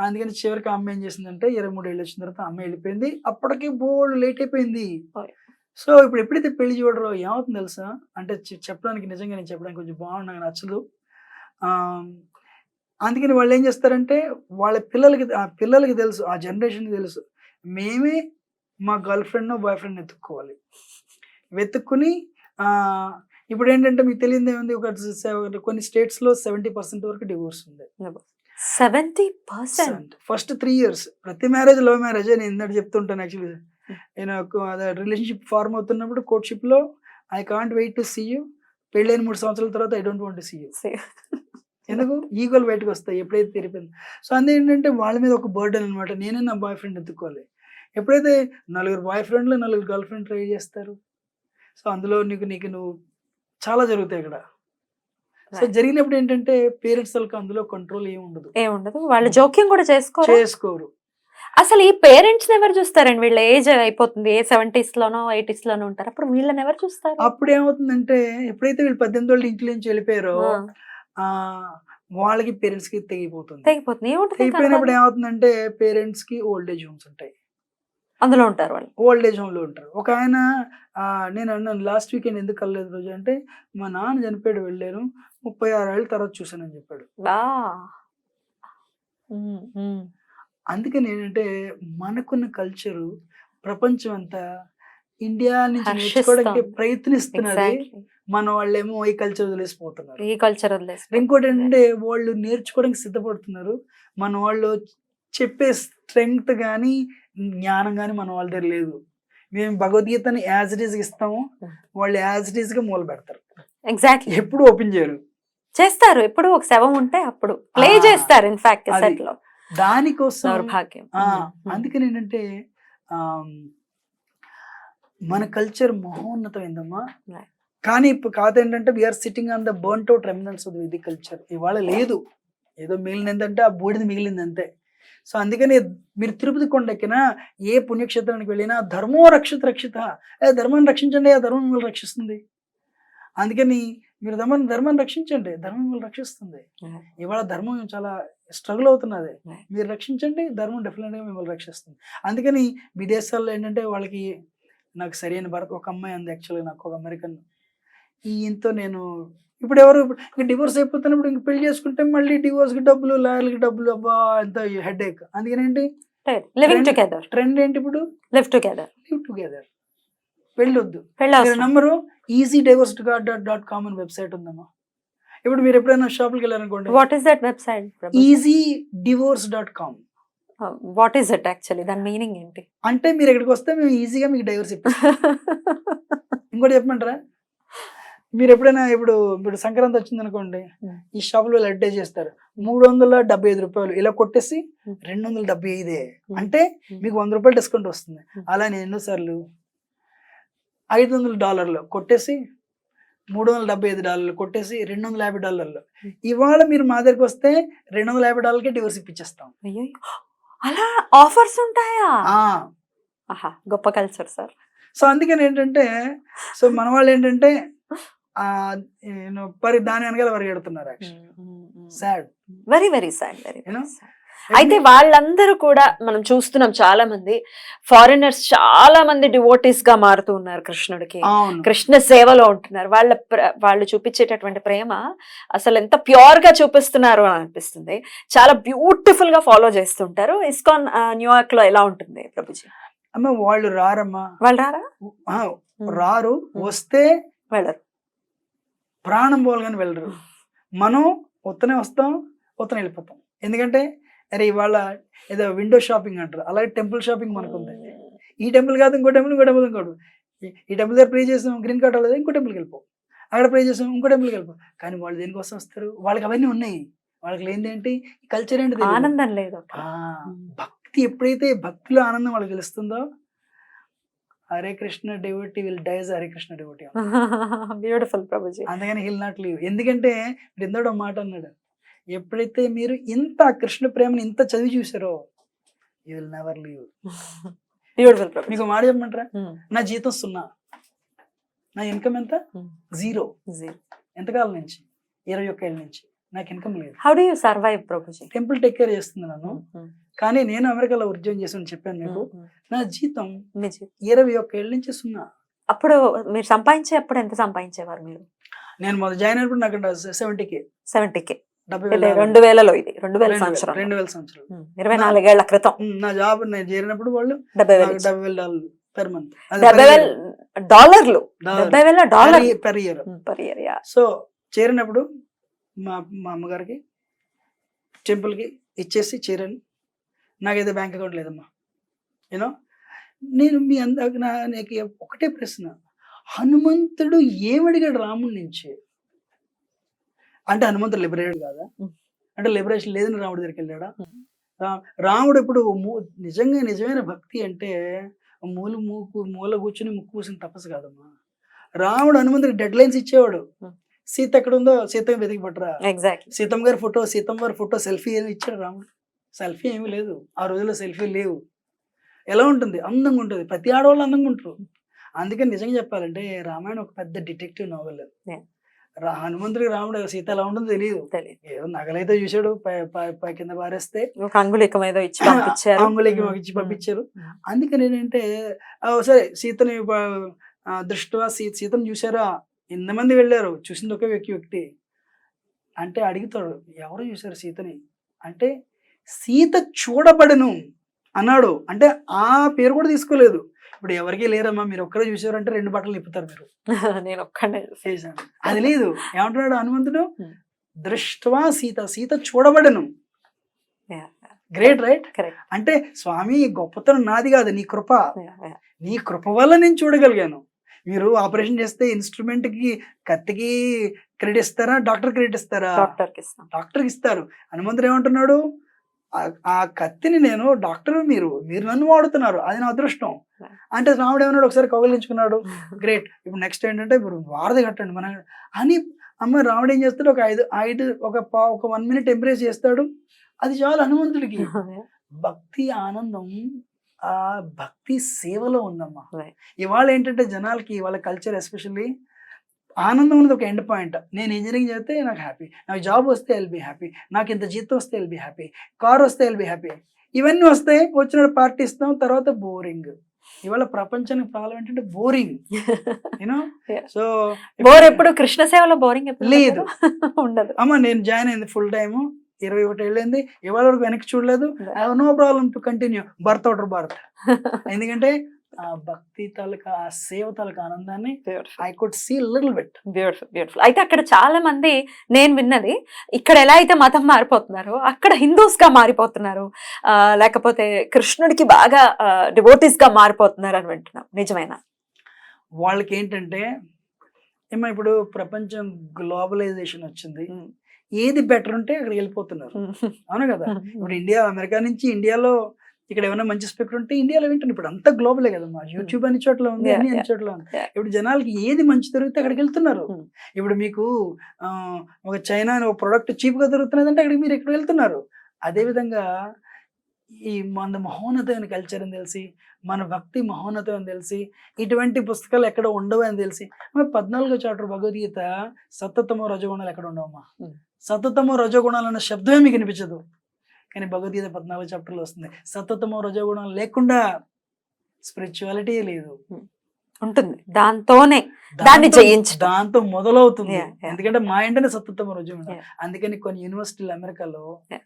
అందుకని చివరికి ఆ అమ్మాయి ఏం చేసిందంటే 23 ఏళ్ళు వచ్చిన తర్వాత అమ్మాయి వెళ్ళిపోయింది. అప్పటికి బోల్డ్ లేట్ అయిపోయింది. సో ఇప్పుడు ఎప్పుడైతే పెళ్లి చూడరో ఏమవుతుంది తెలుసా, అంటే చెప్పడానికి నిజంగా నేను చెప్పడానికి కొంచెం బాగుంది, నాకు నచ్చదు. అందుకని వాళ్ళు ఏం చేస్తారంటే వాళ్ళ పిల్లలకి తెలుసు, ఆ జనరేషన్కి తెలుసు, మేమే మా గర్ల్ ఫ్రెండ్ బాయ్ ఫ్రెండ్ వెతుక్కుని ఇప్పుడు ఏంటంటే మీకు తెలియదు ఏముంది, కొన్ని స్టేట్స్ లో 70% వరకు డివోర్స్ ఉంది. 70%? ఫస్ట్ 3 years ప్రతి మ్యారేజ్ లవ్ మ్యారేజ్ నేను ఇందాక చెప్తుంటాను. యాక్చువల్లీ నేను రిలేషన్షిప్ ఫార్మ్ అవుతున్నప్పుడు కోర్ట్షిప్ లో I can't wait to see you, పెళ్ళైన 3 సంవత్సరాల తర్వాత I don't want to see you. ఎందుకు ఈగోలు బయటకు వస్తాయి ఎప్పుడైతే తెరిపోయింది. సో అందు ఏంటంటే వాళ్ళ మీద ఒక బర్డెన్ అనమాట, నేనే నా బాయ్ ఫ్రెండ్ ఎత్తుకోవాలి. ఎప్పుడైతే 4 బాయ్ ఫ్రెండ్లు 4 గర్ల్ ఫ్రెండ్ ట్రై చేస్తారు, సో అందులో నీకు నువ్వు చాలా జరుగుతాయి ఇక్కడ. సో జరిగినప్పుడు ఏంటంటే పేరెంట్స్ వాళ్ళకి అందులో కంట్రోల్ ఏముండదు, వాళ్ళు జోక్యం కూడా చేసుకోరు. అసలు ఈ పేరెంట్స్ ఎవరు చూస్తారండి? వీళ్ళ ఏజ్ అయిపోతుంది, 70s లోనో 80s లోనో ఉంటారు, అప్పుడు వీళ్ళని ఎవరు చూస్తారు? అప్పుడు ఏమవుతుందంటే ఎప్పుడైతే వీళ్ళు 18 ఏళ్ళు ఇంట్లో నుంచి వెళ్ళిపోయారో వాళ్ళకి పేరెంట్స్ కి తెగిపోతుంది. తెగిపోయినప్పుడు ఏమవుతుందంటే పేరెంట్స్ కి ఓల్డ్ ఏజ్ హోమ్స్ ఉంటాయి, అందులో ఉంటారు వాళ్ళు, ఓల్డ్ ఏజ్ హోమ్ లో ఉంటారు. ఒక ఆయన నేను అన్నాను లాస్ట్ వీకెండ్ ఎందుకు కలలేదు రోజు అంటే, మా నాన్న చనిపోయాడు వెళ్ళాను 36 ఏళ్ళ తర్వాత చూసానని చెప్పాడు. అందుకని ఏంటంటే మనకున్న కల్చరు ప్రపంచం అంతా ఇండియా నుంచి నేర్చుకోవడానికి ప్రయత్నిస్తున్నది, మన వాళ్ళేమో ఈ కల్చర్ వదిలేసిపోతున్నారు. ఇంకోటి ఏంటంటే వాళ్ళు నేర్చుకోవడానికి సిద్ధపడుతున్నారు, మన వాళ్ళు చెప్పే స్ట్రెంగ్త్ కానీ జ్ఞానం కానీ మన వాళ్ళ దగ్గర లేదు. మేము భగవద్గీతని యాజ్ ఇట్ ఈస్ ఇస్తాము, వాళ్ళు యాజ్ ఇట్ ఈస్ గా మొదలు పెడతారు. ఎగ్జాక్ట్లీ, ఎప్పుడు ఓపెన్ చేయరు, చేస్తారు ఎప్పుడు ఒక శవం ఉంటే అప్పుడు ప్లే చేస్తారు. ఇన్ఫాక్ట్ సెట్ లో దానికోసం దౌర్భాగ్యం. అందుకని ఏంటంటే మన కల్చర్ మహోన్నతమైందమ్మా. కానీ ఇప్పుడు కాదు ఏంటంటే we're sitting on the burnt out remnants of the culture. ఇవాళ లేదు, ఏదో మిగిలింది ఏంటంటే ఆ బూడిది మిగిలింది అంతే. సో అందుకని మీరు తిరుపతి కొండెక్కినా ఏ పుణ్యక్షేత్రానికి వెళ్ళినా ధర్మో రక్షిత, ధర్మాన్ని రక్షించండి, ఆ ధర్మం మిమ్మల్ని రక్షిస్తుంది. అందుకని మీరు ధర్మాన్ని రక్షించండి, ధర్మం మిమ్మల్ని రక్షిస్తుంది. ఇవాళ ధర్మం చాలా స్ట్రగుల్ అవుతున్నది, మీరు రక్షించండి, ధర్మం డెఫినెట్గా మిమ్మల్ని రక్షిస్తుంది. అందుకని విదేశాల్లో ఏంటంటే వాళ్ళకి నాకు సరైన భర్త ఒక అమ్మాయి ఉంది, యాక్చువల్గా నాకు ఒక అమెరికన్, ఈయనతో నేను ఇప్పుడు ఎవరు డివోర్స్ అయిపోతున్నప్పుడు ఇంక పెళ్లి చేసుకుంటే మళ్ళీ డివోర్స్కి డబ్బులు, లాయర్లకి డబ్బులు, అబ్బా ఎంత హెడ్ ఏక్. అందుకని ఏంటి ట్రెండ్ ఏంటి ఇప్పుడు లివ్ టుగెదర్, పెళ్ళొద్దు. నంబరు easydivorce.com అని వెబ్సైట్ ఉందమ్మా. ఇప్పుడు మీరు ఎప్పుడైనా షాపులకి వెళ్ళారనుకోండి, what is that website? easydivorce.com. What is it actually, దాని మీనింగ్ ఏంటి? అంటే మీరు ఇక్కడికి వస్తే మేము ఈజీగా మీకు డైవర్స్ ఇప్పిస్తాం. ఇంకోటి చెప్పమంటారా, మీరు ఎప్పుడైనా ఇప్పుడు సంక్రాంతి వచ్చింది అనుకోండి, ఈ షాపులో వీళ్ళు అడ్వర్టైజ్ చేస్తారు 375 రూపాయలు ఇలా కొట్టేసి 275 అంటే మీకు 100 రూపాయలు డిస్కౌంట్ వస్తుంది. అలా నేను ఎన్నోసార్లు $500 కొట్టేసి $375 కొట్టేసి $250. ఇవాళ మీరు మా దగ్గరికి వస్తే $250కే డివోర్స్ ఇప్పించేస్తాం. అయ్యో, అలా ఆఫర్స్ ఉంటాయా? ఆహా, గొప్ప కల్చర్ సార్. సో అందుకని ఏంటంటే, సో మన వాళ్ళు ఏంటంటే దాని వెనకాల పరిగెడుతున్నారు. Sad, very very sad, very You know? అయితే వాళ్ళందరూ కూడా మనం చూస్తున్నాం, చాలా మంది ఫారినర్స్ చాలా మంది డివోటీస్ గా మారుతూ ఉన్నారు కృష్ణుడికి, అవును కృష్ణ సేవలో ఉంటున్నారు. వాళ్ళు చూపించేటటువంటి ప్రేమ అసలు ఎంత ప్యూర్ గా చూపిస్తున్నారు అని అనిపిస్తుంది. చాలా బ్యూటిఫుల్ గా ఫాలో చేస్తుంటారు. ఇస్కాన్ న్యూయార్క్ లో ఎలా ఉంటుంది ప్రభుజీ? అమ్మ వాళ్ళు రారమ్మా, వాళ్ళు రారా? రారు, వస్తే వెళ్ళరు, ప్రాణం పోవాలని వెళ్ళరు. మనం ఉత్తనే వస్తాం, ఉత్తనే వెళ్ళిపోతాం. ఎందుకంటే అరే ఇవాళ ఏదో విండో షాపింగ్ అంటారు, అలాగే టెంపుల్ షాపింగ్ మనకు ఉంది. ఈ టెంపుల్ కాదు ఇంకో టెంపుల్, ఇంకో టెంపుల్ ఇంకోటి. ఈ టెంపుల్ దగ్గర ప్రే చేసాం, గ్రీన్ కార్డ్ అవ్వలేదు, ఇంకో టెంపుల్కి వెళ్ళిపో. అక్కడ ప్రే చేసాం, ఇంకో టెంపుల్కి వెళ్ళిపో. కానీ వాళ్ళు దేనికోసం వస్తారు? వాళ్ళకి అవన్నీ ఉన్నాయి. వాళ్ళకి లేనిదేంటి? కల్చర్ ఏంటి? ఆనందం లేదు. భక్తి ఎప్పుడైతే భక్తిలో ఆనందం వాళ్ళకి తెలుస్తుందో, Hare Krishna devotee will dies Hare Krishna devotee. Beautiful Prabhuji. అందుకని హిల్ నాట్ లీవ్. ఎందుకంటే మీరు ఎందడో మాట అన్నాడు, ఎప్పుడైతే మీరు ఇంత కృష్ణ ప్రేమని ఇంత చదివి చూసారో you will never leave. Beautiful Prabhuji. మీకు మాట చెప్పమంటారా? నా జీతం 0, నా ఇన్కమ్ ఎంత? 0. ఎంతకాలం నుంచి? 21 ఏళ్ళ నుంచి నాకు ఇన్కమ్ లేదు. How do you survive Prabhuji? Temple take care చేస్తుంది నన్ను. కానీ నేను అమెరికాలో ఉద్యోగం చేసాను చెప్పాను మీకు. నా జీతం 21 ఏళ్ళ నుంచి 0. అప్పుడు మీరు సంపాదించే అప్పుడు ఎంత సంపాదించేవారు మీరు? నేను మొదలు జాయిన్ అయినప్పుడు నాకు 70K. 70K 2000 ఇది 2000 సంవత్సరం, 24 ఏళ్ల క్రితం. నా జాబ్ నేను చేరినప్పుడు వాళ్ళు $70,000 per month. $70,000 per year. So చేరినప్పుడు మా అమ్మగారికి టెంపుల్కి ఇచ్చేసి చేరాను. నాకైతే బ్యాంక్ అకౌంట్ లేదమ్మా. యూనో నేను మీ నాకు ఒకటే ప్రశ్న, హనుమంతుడు ఏమడిగాడు రాముడి నుంచి? అంటే హనుమంతుడు లిబరేటెడ్ కాదా? అంటే లిబరేషన్ లేదని రాముడి దగ్గరికి వెళ్ళాడా? రాముడు ఇప్పుడు నిజమైన భక్తి అంటే మూల కూర్చుని ముక్కు కూర్చుని తపస్సు కాదమ్మా. రాముడు హనుమంతుడికి డెడ్ లైన్స్ ఇచ్చేవాడు. సీత ఎక్కడ ఉందో సీతమ్మ వెతికి పట్టరా, సీతమ్మ గారి ఫోటో సెల్ఫీ ఏమి ఇచ్చాడు రాముడు? సెల్ఫీ ఏమీ లేదు ఆ రోజుల్లో, సెల్ఫీ లేవు. ఎలా ఉంటుంది? అందంగా ఉంటుంది. ప్రతి ఆడవాళ్ళు అందంగా ఉంటారు. అందుకని నిజంగా చెప్పాలంటే రామాయణం ఒక పెద్ద డిటెక్టివ్ నావెల్. హనుమంతుడికి రాముడు సీత ఎలా ఉంటుందో తెలియదు. ఏదో నగలైతే చూశాడు, కింద పారేస్తే అంగుళికం ఇచ్చి పంపించారు. అందుకని ఏంటంటే సరే సీతని దృష్టిగా సీతను చూసారా? ఎంతమంది వెళ్ళారు? చూసింది ఒకే వ్యక్తి. అంటే అడుగుతాడు, ఎవరు చూసారు సీతని అంటే, సీత చూడబడను అన్నాడు. అంటే ఆ పేరు కూడా తీసుకోలేదు. ఇప్పుడు ఎవరికి లేరమ్మా, మీరు ఒక్కరే చూసారంటే 2 బట్టలు నిప్పుతారు మీరు. నేను ఒక్కడే చేశాను, అది లేదు. ఏమంటున్నాడు హనుమంతుడు? దృష్ట్వా సీత చూడబడను. Great, right? అంటే స్వామి గొప్పతనం నాది కాదు, నీ కృప. నీ కృప వల్ల నేను చూడగలిగాను. మీరు ఆపరేషన్ చేస్తే ఇన్స్ట్రుమెంట్ కి, కత్తికి క్రెడిట్ ఇస్తారా? డాక్టర్ క్రెడిట్ ఇస్తారా? డాక్టర్కి ఇస్తారు. హనుమంతుడు ఏమంటున్నాడు? ఆ కత్తిని నేను డాక్టర్, మీరు నన్ను వాడుతున్నారు, అది నా అదృష్టం. అంటే రాముడు ఏమన్నాడు? ఒకసారి కౌగిలించుకున్నాడు. గ్రేట్. ఇప్పుడు నెక్స్ట్ ఏంటంటే ఇప్పుడు వారధి కట్టండి మన అని. అమ్మ రాముడు ఏం చేస్తాడు? ఒక 1 మినిట్ ఎంబ్రేస్ చేస్తాడు. అది చాలు హనుమంతుడికి. భక్తి ఆనందం ఆ భక్తి సేవలో ఉందమ్మా. ఇవాళ ఏంటంటే జనాలకి వాళ్ళ కల్చర్ ఎస్పెషల్లీ ఆనందం అనేది ఒక ఎండ్ పాయింట్. నేను ఇంజనీరింగ్ చేస్తే నాకు హ్యాపీ, నాకు జాబ్ వస్తే ఎల్ బి హ్యాపీ, నాకు ఇంత జీతం వస్తే ఎల్ బి హ్యాపీ, కార్ వస్తే ఎల్ బి హ్యాపీ. ఇవన్నీ వస్తాయి, వచ్చినప్పుడు పార్టీ ఇస్తాం, తర్వాత బోరింగ్. ఇవాళ ప్రపంచానికి ప్రాబ్లం ఏంటంటే బోరింగ్. యూనో సో బోర్ ఎప్పుడు కృష్ణ సేవలో బోరింగ్ లేదు, ఉండదు. అమ్మ నేను జాయిన్ అయింది ఫుల్ టైమ్ 21 ఏళ్ళైంది, ఇవాళ వరకు వెనక్కి చూడలేదు. I have no problem to continue birth after birth. ఎందుకంటే ఆ భక్తి తాలూకా, ఆ సేవ తాలూకా ఆనందాన్ని I could see little bit. Beautiful. అయితే అక్కడ చాలా మంది, నేను విన్నది, ఇక్కడ ఎలా అయితే మతం మారిపోతున్నారు అక్కడ హిందూస్ గా మారిపోతున్నారు, లేకపోతే కృష్ణుడికి బాగా డివోటీస్ గా మారిపోతున్నారు అని వింటున్నాం. నిజమేనా? వాళ్ళకి ఏంటంటే ఏమో ఇప్పుడు ప్రపంచం గ్లోబలైజేషన్ వచ్చింది, ఉమ్. ఏది బెటర్ ఉంటే అక్కడికి వెళ్ళిపోతున్నారు, అవును కదా. ఇప్పుడు ఇండియా, అమెరికా నుంచి ఇండియాలో ఇక్కడ ఏమైనా మంచి స్పీకర్ ఉంటే ఇండియాలో వింటున్నారు. ఇప్పుడు అంతా గ్లోబలే కదమ్మా, యూట్యూబ్ అన్ని చోట్ల ఉంది, Yeah, అన్ని yeah. చోట్ల ఉంది. Yeah. ఇప్పుడు జనాలకి ఏది మంచి దొరికితే అక్కడికి వెళ్తున్నారు. Hmm. ఇప్పుడు మీకు ఒక చైనా అని ఒక ప్రోడక్ట్ చీప్ గా దొరుకుతున్నది అంటే అక్కడికి మీరు ఎక్కడ వెళ్తున్నారు. అదే విధంగా ఈ మన మహోన్నతమైన కల్చర్ అని తెలిసి, మన భక్తి మహోన్నతం అని తెలిసి, ఇటువంటి పుస్తకాలు ఎక్కడ ఉండవు అని తెలిసి, 14వ చాప్టర్ భగవద్గీత సతతమో రజోగుణాలు ఎక్కడ ఉండవమ్మా. Hmm. సతతమో రజోగుణాలు అన్న శబ్దమే మీకు వినిపించదు, కానీ భగవద్గీత 14వ చాప్టర్లో వస్తుంది. సతతమో రజోగుణాలు లేకుండా స్పిరిచువాలిటీ లేదు, ఉంటుంది. దాంతోనే దాన్ని జయించడం. దాంతో మొదలవుతుంది. Yeah, yeah. ఎందుకంటే మా ఇంటనే సతతమో రజోగుణాలు. Yeah. అందుకని కొన్ని యూనివర్సిటీలు అమెరికాలో Yeah.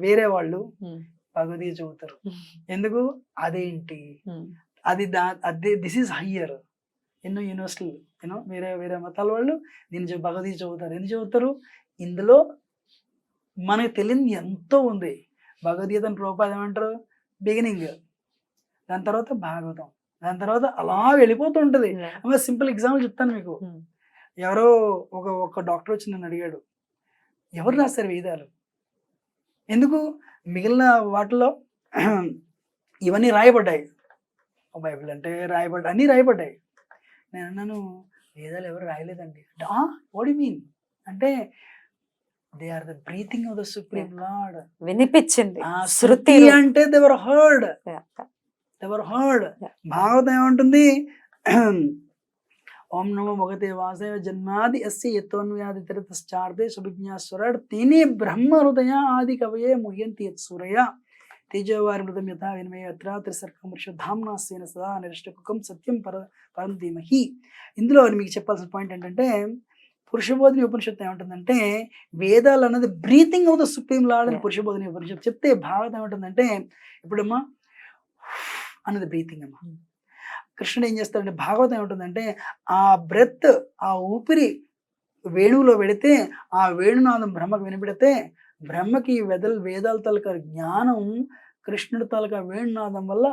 వేరే వాళ్ళు ఉమ్. భగవద్గీత చదువుతారు. ఎందుకు? అదేంటి ఉమ్. అదే దిస్ ఈజ్ హయ్యర్. ఎన్నో యూనివర్సిటీలు వేరే మతాల వాళ్ళు దీన్ని భగవద్గీత చదువుతారు. ఎందుకు చదువుతారు? ఇందులో మనకు తెలియని ఎంతో ఉంది. భగవద్గీతను ప్రభుపాద ఏమంటారు? బిగినింగ్, దాని తర్వాత భాగవతం, దాని తర్వాత అలా వెళ్ళిపోతూ ఉంటుంది. Yeah. సింపుల్ ఎగ్జాంపుల్ చెప్తాను మీకు. ఉమ్. ఎవరో ఒక డాక్టర్ వచ్చి నన్ను అడిగాడు, ఎవరు రాశారు వేదాలు? ఎందుకు? మిగిలిన వాటిలో ఇవన్నీ రాయబడ్డాయి, బైబిల్ అంటే అన్నీ రాయబడ్డాయి. నేను అన్నాను, వేదాలు ఎవరు రాయలేదండి. వాట్ యు మీన్ అంటే, they are the breathing of the supreme lord. వినిపించింది శృతి అంటే దేవర్ హర్డ్. Yeah. భాగవతం ఏమంటుంది? ఓం నమో భగవతే వాసుదేవ జన్మాది అస్య యతోన్వ్యాధి తిరతశ్చార్దే సుభిజ్ఞాస్వరాడ్ తేనే బ్రహ్మ హృదయ ఆది కవయే ముహ్యంతి యత్సూరయ తేజోవారి మృతం యథా వినిమయ యత్రా త్రిసర్గమృషధామ్నాస్యేన సదా నిరష్టకుకం సత్యం పరం ధీమహి. ఇందులో మీకు చెప్పాల్సిన పాయింట్ ఏంటంటే, పురుషబోధిని ఉపనిషత్తు ఏమంటుందంటే, వేదాలు అన్నది breathing of the supreme lord అని పురుషబోధిని ఉపనిషత్తు చెప్తే, భాగవతం ఏమంటుందంటే, ఇప్పుడమ్మా అన్నది బ్రీతింగ్ అమ్మా. కృష్ణుడు ఏం చేస్తాడంటే, భాగవతం ఏముంటుందంటే, ఆ బ్రెత్, ఆ ఊపిరి వేణువులో పెడితే, ఆ వేణునాదం బ్రహ్మకు వినిపెడితే, బ్రహ్మకి వేదాల తాలూకా జ్ఞానం కృష్ణుడి తాలూకా వేణునాదం వల్ల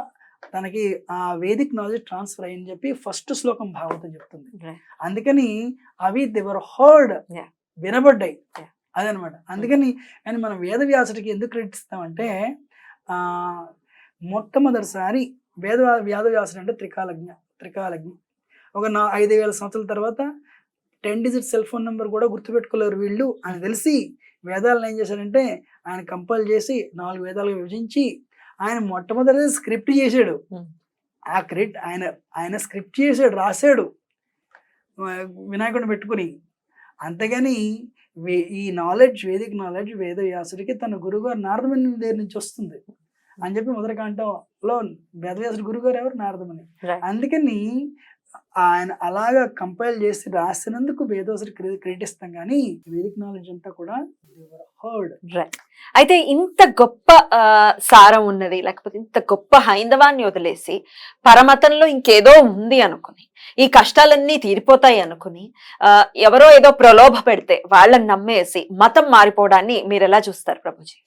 తనకి ఆ వేదిక్ నాలెడ్జ్ ట్రాన్స్ఫర్ అయ్యని చెప్పి ఫస్ట్ శ్లోకం భాగవతం చెప్తుంది. అందుకని అవి దేవర్ హర్డ్, వినబడ్డాయి, అదనమాట. అందుకని కానీ మనం వేదవ్యాసుడికి ఎందుకు క్రెడిట్ ఇస్తామంటే, మొట్టమొదటిసారి వేదవ్యాసుడు అంటే త్రికాలజ్ఞ. ఒక 5,000 సంవత్సరాల తర్వాత 10 డిజిట్ సెల్ ఫోన్ నెంబర్ కూడా గుర్తుపెట్టుకోలేరు వీళ్ళు అని తెలిసి, వేదాలను ఏం చేశాడంటే ఆయన కంపైల్ చేసి 4 వేదాలుగా విభజించి ఆయన మొట్టమొదటి స్క్రిప్ట్ చేశాడు. ఆ క్రెడిట్ ఆయన స్క్రిప్ట్ చేశాడు, రాశాడు వినాయకుడిని పెట్టుకుని. అంతేగాని ఈ నాలెడ్జ్, వేదిక నాలెడ్జ్ వేదవ్యాసుడికి తన గురువుగారు నారదముని దగ్గర నుంచి వస్తుంది అని చెప్పి మొదటి కాంటంలో వేదవ్యాసుడి గురుగారు ఎవరు? నారదముని. అందుకని ఆయన అలాగా కంపైల్ చేసి రాసినందుకు వేదవ్యాసుడి క్రెడిట్ ఇస్తాం, కానీ వేదిక నాలెడ్జ్ అంతా కూడా హర్డ్. అయితే ఇంత గొప్ప సారం ఉన్నది, లేకపోతే ఇంత గొప్ప హైందవాన్ని వదిలేసి పరమతంలో ఇంకేదో ఉంది అనుకుని, ఈ కష్టాలన్నీ తీరిపోతాయి అనుకుని ఎవరో ఏదో ప్రలోభ పెడితే వాళ్ళని నమ్మేసి మతం మారిపోవడాన్ని మీరు ఎలా చూస్తారు ప్రభుజీ?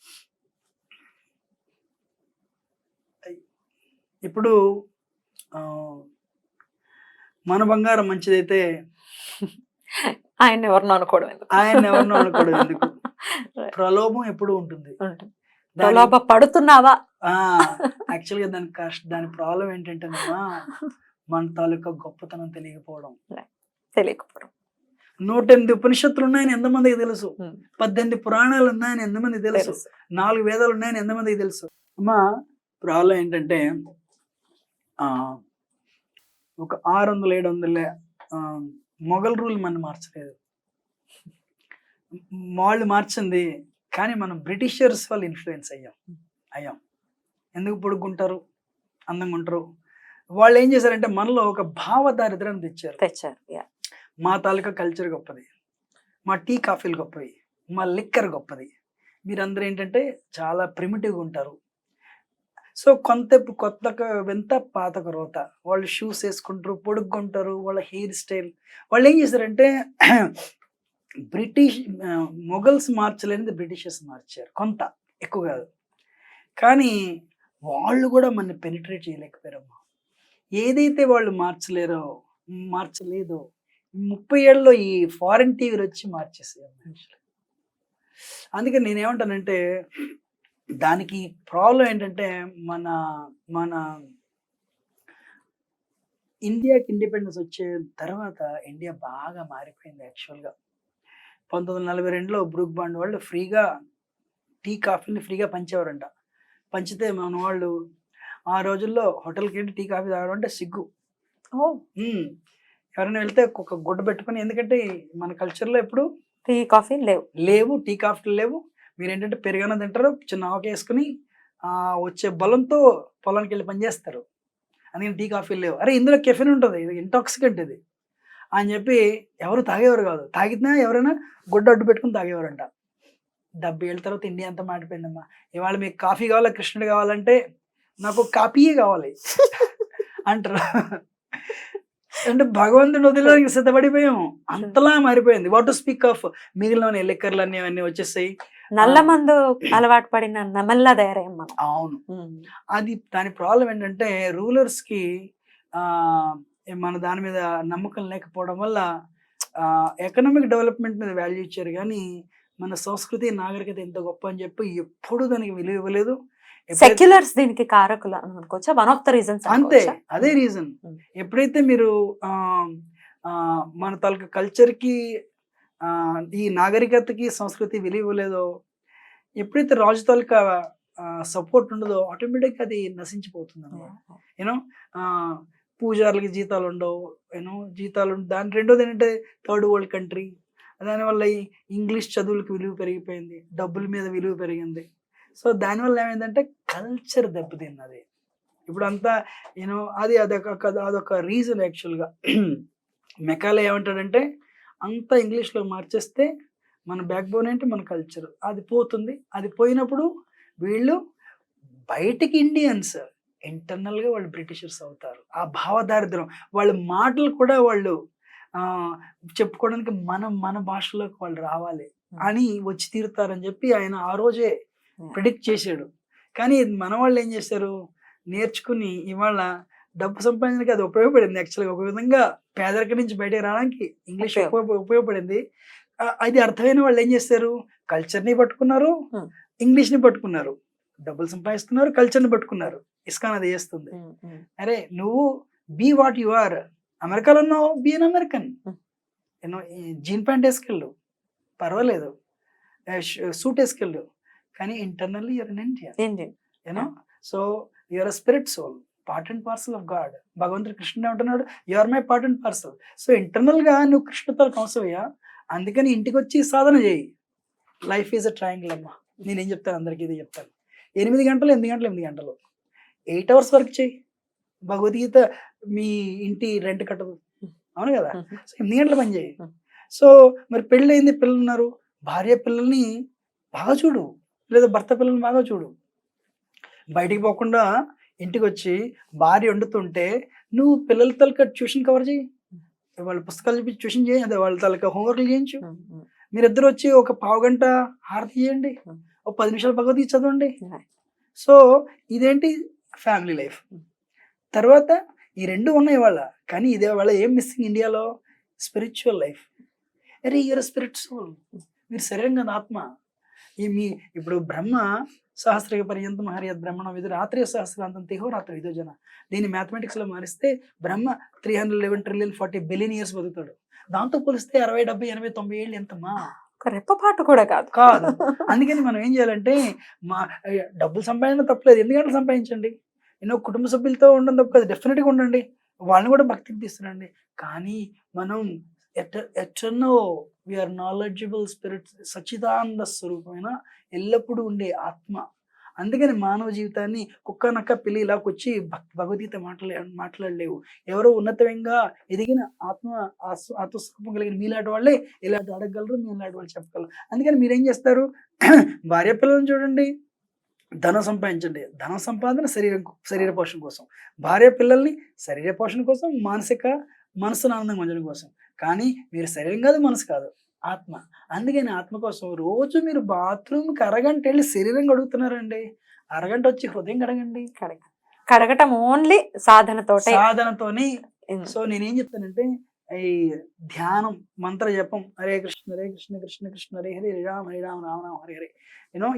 ఇప్పుడు మన బంగారం మంచిదైతే ఆయన ఎవరినో అనుకోవడం ఎందుకు? ప్రలోభం ఎప్పుడు ఉంటుంది. ప్రలోభ పడుతున్నావా? యాక్చువల్గా దాని ప్రాబ్లం ఏంటంటే, మన తాలూకా గొప్పతనం తెలియకపోవడం. 108 ఉపనిషత్తులు ఉన్నాయని ఎంతమందికి తెలుసు? 18 పురాణాలు ఉన్నాయని ఎంతమందికి తెలుసు? 4 వేదాలు ఉన్నాయని ఎంతమందికి తెలుసు? అమ్మా, ప్రాబ్లం ఏంటంటే, ఒక 600-700 మొఘల్ రూల్ మనం మార్చలేదు, వాళ్ళు మార్చింది. కానీ మనం బ్రిటిషర్స్ వాళ్ళు ఇన్ఫ్లుయెన్స్ అయ్యాం. ఎందుకు పొడుగుంటారు, అందంగా ఉంటారు? వాళ్ళు ఏం చేశారంటే మనలో ఒక భావ దారిద్ర్యాన్ని తెచ్చారు. మా తాలూకా కల్చర్ గొప్పది, మా టీ కాఫీలు గొప్పవి, మా లిక్కర్ గొప్పది, మీరందరూ ఏంటంటే చాలా ప్రిమిటివ్గా ఉంటారు. సో కొత్త వింత పాతక రోత. వాళ్ళు షూస్ వేసుకుంటారు, పొడుగుంటారు, వాళ్ళ హెయిర్ స్టైల్. వాళ్ళు ఏం చేశారంటే మొఘల్స్ మార్చలేనిది బ్రిటిషర్స్ మార్చారు, కొంత, ఎక్కువ కాదు. కానీ వాళ్ళు కూడా మన పెనిట్రేట్ చేయలేకపోయారమ్మా. ఏదైతే వాళ్ళు మార్చలేదో 30 ఏళ్ళలో ఈ ఫారెన్ టీవీలు వచ్చి మార్చేసాయి మనుషులు. అందుకని నేనేమంటానంటే దానికి ప్రాబ్లం ఏంటంటే మన మన ఇండియాకి ఇండిపెండెన్స్ వచ్చే తర్వాత ఇండియా బాగా మారిపోయింది యాక్చువల్గా. 1942లో బ్రూక్ బాండ్ వాళ్ళు ఫ్రీగా టీ కాఫీని ఫ్రీగా పంచేవారంట. పంచితే మన వాళ్ళు ఆ రోజుల్లో హోటల్కి వెళ్ళి టీ కాఫీ తాగడం అంటే సిగ్గు. ఎవరైనా వెళ్తే ఒక గుడ్డ పెట్టుకొని, ఎందుకంటే మన కల్చర్లో ఎప్పుడు టీ కాఫీ లేవు, టీ కాఫీలు లేవు. మీరు ఏంటంటే పెరుగన్న తింటారు, చిన్న ఆకు వేసుకుని వచ్చే బలంతో పొలానికి వెళ్ళి పనిచేస్తారు. అందుకని టీ కాఫీలు లేవు. అరే ఇందులో కెఫెన్ ఉంటుంది, ఇది ఇంటాక్సికెంట్ ఇది అని చెప్పి ఎవరు తాగేవారు కాదు. తాగినా ఎవరైనా గుడ్డ అడ్డు పెట్టుకుని తాగేవారంట. 70 ఏళ్ళ తర్వాత ఇండియా అంతా మారిపోయిందమ్మా. ఇవాళ మీకు కాఫీ కావాలా, కృష్ణుడు కావాలంటే నాకు కాఫీయే కావాలి అంటారు. అంటే భగవంతుని వదిలేకి సిద్ధపడిపోయాము, అంతలా మారిపోయింది. వాట్ టు స్పీక్ ఆఫ్ మిగిలిన లిక్కర్లు అన్ని అవన్నీ వచ్చేసాయి. నల్ల మందు అలవాటు పడిన నమల్లా తయారయ్యాం మనం. అవును, అది దాని ప్రాబ్లం ఏంటంటే రూలర్స్ కి మన దాని మీద నమ్మకం లేకపోవడం వల్ల ఎకనామిక్ డెవలప్మెంట్ మీద వాల్యూ ఇచ్చారు, కానీ మన సంస్కృతి నాగరికత ఎంత గొప్ప అని చెప్పి ఎప్పుడు దానికి విలువ ఇవ్వలేదు. సెక్యులర్స్ దీనికి కారకులు అనుకోవచ్చా? వన్ ఆఫ్ ద రీజన్స్ అంతే, అదే రీజన్. ఎప్పుడైతే మీరు మన తాలూకా కల్చర్ కి ఈ నాగరికతకి సంస్కృతి విలువ ఇవ్వలేదో, ఎప్పుడైతే రాజు తాలూకా సపోర్ట్ ఉండదో ఆటోమేటిక్ అది నశించిపోతుంది అన్నమాట. యూనో పూజారులకి జీతాలు ఉండవు, జీతాలు దాని రెండోది ఏంటంటే థర్డ్ వరల్డ్ కంట్రీ, దానివల్ల ఈ ఇంగ్లీష్ చదువులకు విలువ పెరిగిపోయింది, డబ్బుల మీద విలువ పెరిగింది. సో దానివల్ల ఏమైందంటే కల్చర్ దెబ్బతిన్నది. ఇప్పుడు అంతా అదొక రీజన్ యాక్చువల్గా. మెకాలే ఏమంటాడంటే అంతా ఇంగ్లీష్లో మార్చేస్తే మన బ్యాక్ బోన్ ఏంటి, మన కల్చర్ అది పోతుంది. అది పోయినప్పుడు వీళ్ళు బయటికి ఇండియన్స్, ఇంటర్నల్గా వాళ్ళు బ్రిటిషర్స్ అవుతారు. ఆ భావదారిద్ర్యం, వాళ్ళ మాటలు కూడా వాళ్ళు చెప్పుకోవడానికి మన భాషలోకి వాళ్ళు రావాలి అని వచ్చి తీరుతారని చెప్పి ఆయన ఆ రోజే ప్రిడిక్ట్ చేశాడు. కానీ మన వాళ్ళు ఏం చేశారు, నేర్చుకుని ఇవాళ డబ్బు సంపాదించడానికి అది ఉపయోగపడింది. యాక్చువల్గా ఒక విధంగా పేదరికం నుంచి బయటకు రావడానికి ఇంగ్లీష్ ఉపయోగపడింది. అది అర్థమైన వాళ్ళు ఏం చేస్తారు, కల్చర్ని పట్టుకున్నారు, ఇంగ్లీష్ని పట్టుకున్నారు, డబ్బులు సంపాదిస్తున్నారు, కల్చర్ని పట్టుకున్నారు. ఇస్కాన్ అది చేస్తుంది. అరే నువ్వు బీ వాట్ యు ఆర్, అమెరికాలో ఉన్నావు, be an American. Jean pant వేసుకెళ్ళు పర్వాలేదు, సూట్ వేసుకెళ్ళు, కానీ internally you are in Indian. So you are a spirit soul, part and parcel of God. భగవంతుడు కృష్ణుడు ఏమంటున్నాడు, you are my part and parcel. So internal గా నువ్వు కృష్ణతో అవసరమయ్యా. అందుకని ఇంటికి వచ్చి సాధన చేయి. లైఫ్ ఈజ్ అ ట్రయాంగిల్ అమ్మా. నేనేం చెప్తాను అందరికీ ఇది చెప్తాను. 8 గంటలు 8 గంటలు 8 hours వర్క్ చేయి. భగవద్గీత మీ ఇంటి రెంట్ కట్టదు, అవును కదా. సో 8 గంటలు పని చేయి. సో మరి పెళ్ళయింది, పిల్లలు ఉన్నారు, భార్య పిల్లల్ని బాగా చూడు, లేదా భర్త పిల్లల్ని బాగా చూడు. బయటికి పోకుండా ఇంటికి వచ్చి భార్య వండుతుంటే నువ్వు పిల్లల తలక ట్యూషన్ కవర్ చేయి, వాళ్ళ పుస్తకాలు చూపించి ట్యూషన్ చేయి, అదే వాళ్ళ తలక హోంవర్క్లు చేయించు. మీరిద్దరు వచ్చి ఒక 1/2 గంట హారతి చేయండి, ఒక 10 నిమిషాలు భగవద్గీత చదవండి. సో ఇదేంటి ఫ్యామిలీ లైఫ్. తర్వాత ఈ రెండు ఉన్నాయి వాళ్ళ, కానీ ఇదే వాళ్ళ ఏం మిస్సింగ్ ఇండియాలో, స్పిరిచువల్ లైఫ్. అరే యూఆర్ స్పిరిట్ సోల్, మీరు శరీరం కదా ఆత్మ. మీ ఇప్పుడు బ్రహ్మ సహస్ర పర్యంతం హరియత్ బ్రహ్మణ విధు రాత్రి సహస్రాంతం తిహో రాత్రి విధో జన. దీన్ని మ్యాథమెటిక్స్ లో మారిస్తే బ్రహ్మ 311 ట్రిలియన్ 40 బిలియన్ ఇయర్స్ బతుకుతాడు. దాంతో పోలిస్తే 60, 70, 80, 90 ఏళ్ళు ఎంతమ్మా, రెప్పపాటు కూడా కాదు. అందుకని మనం ఏం చేయాలంటే మా డబ్బులు సంపాదించడం తప్పలేదు, 8 గంటలు సంపాదించండి. కుటుంబ సభ్యులతో ఉండడం తప్పు కాదు, డెఫినెట్గా ఉండండి, వాళ్ళని కూడా భక్తికి తీస్తురండి. కానీ మనం ఎటర్నో వీఆర్ నాలెడ్జబుల్ స్పిరిట్, సచ్చిదానంద స్వరూపమైన ఎల్లప్పుడూ ఉండే ఆత్మ. అందుకని మానవ జీవితాన్ని కుక్క నక్క పిల్లి ఇలాకొచ్చి భగవద్గీత మాట్లాడలేవు. ఎవరో ఉన్నతంగా ఎదిగిన ఆత్మస్వరూపం కలిగిన మీలాంటి వాళ్ళే ఇలాంటి అడగగలరు, మీలాంటి వాళ్ళు చెప్పగలరు. అందుకని మీరేం చేస్తారు, భార్య పిల్లలను చూడండి, ధనం సంపాదించండి. ధన సంపాదన శరీర పోషణ కోసం, భార్య పిల్లల్ని శరీర పోషణ కోసం, మనసును ఆనందంగా ఉంచడం కోసం. కానీ మీరు శరీరం కాదు, మనసు కాదు, ఆత్మ. అందుకని ఆత్మ కోసం రోజు మీరు బాత్రూమ్కి అరగంట వెళ్ళి శరీరం కడుగుతున్నారండి, అరగంట వచ్చి హృదయం కడగండి. కడగటం ఓన్లీ సాధనతోనే. సో నేనేం చెప్తానంటే ఈ ధ్యానం మంత్ర జపం హరే కృష్ణ కృష్ణ కృష్ణ హరే హరే హరే రామ రామ రామ హరే హరే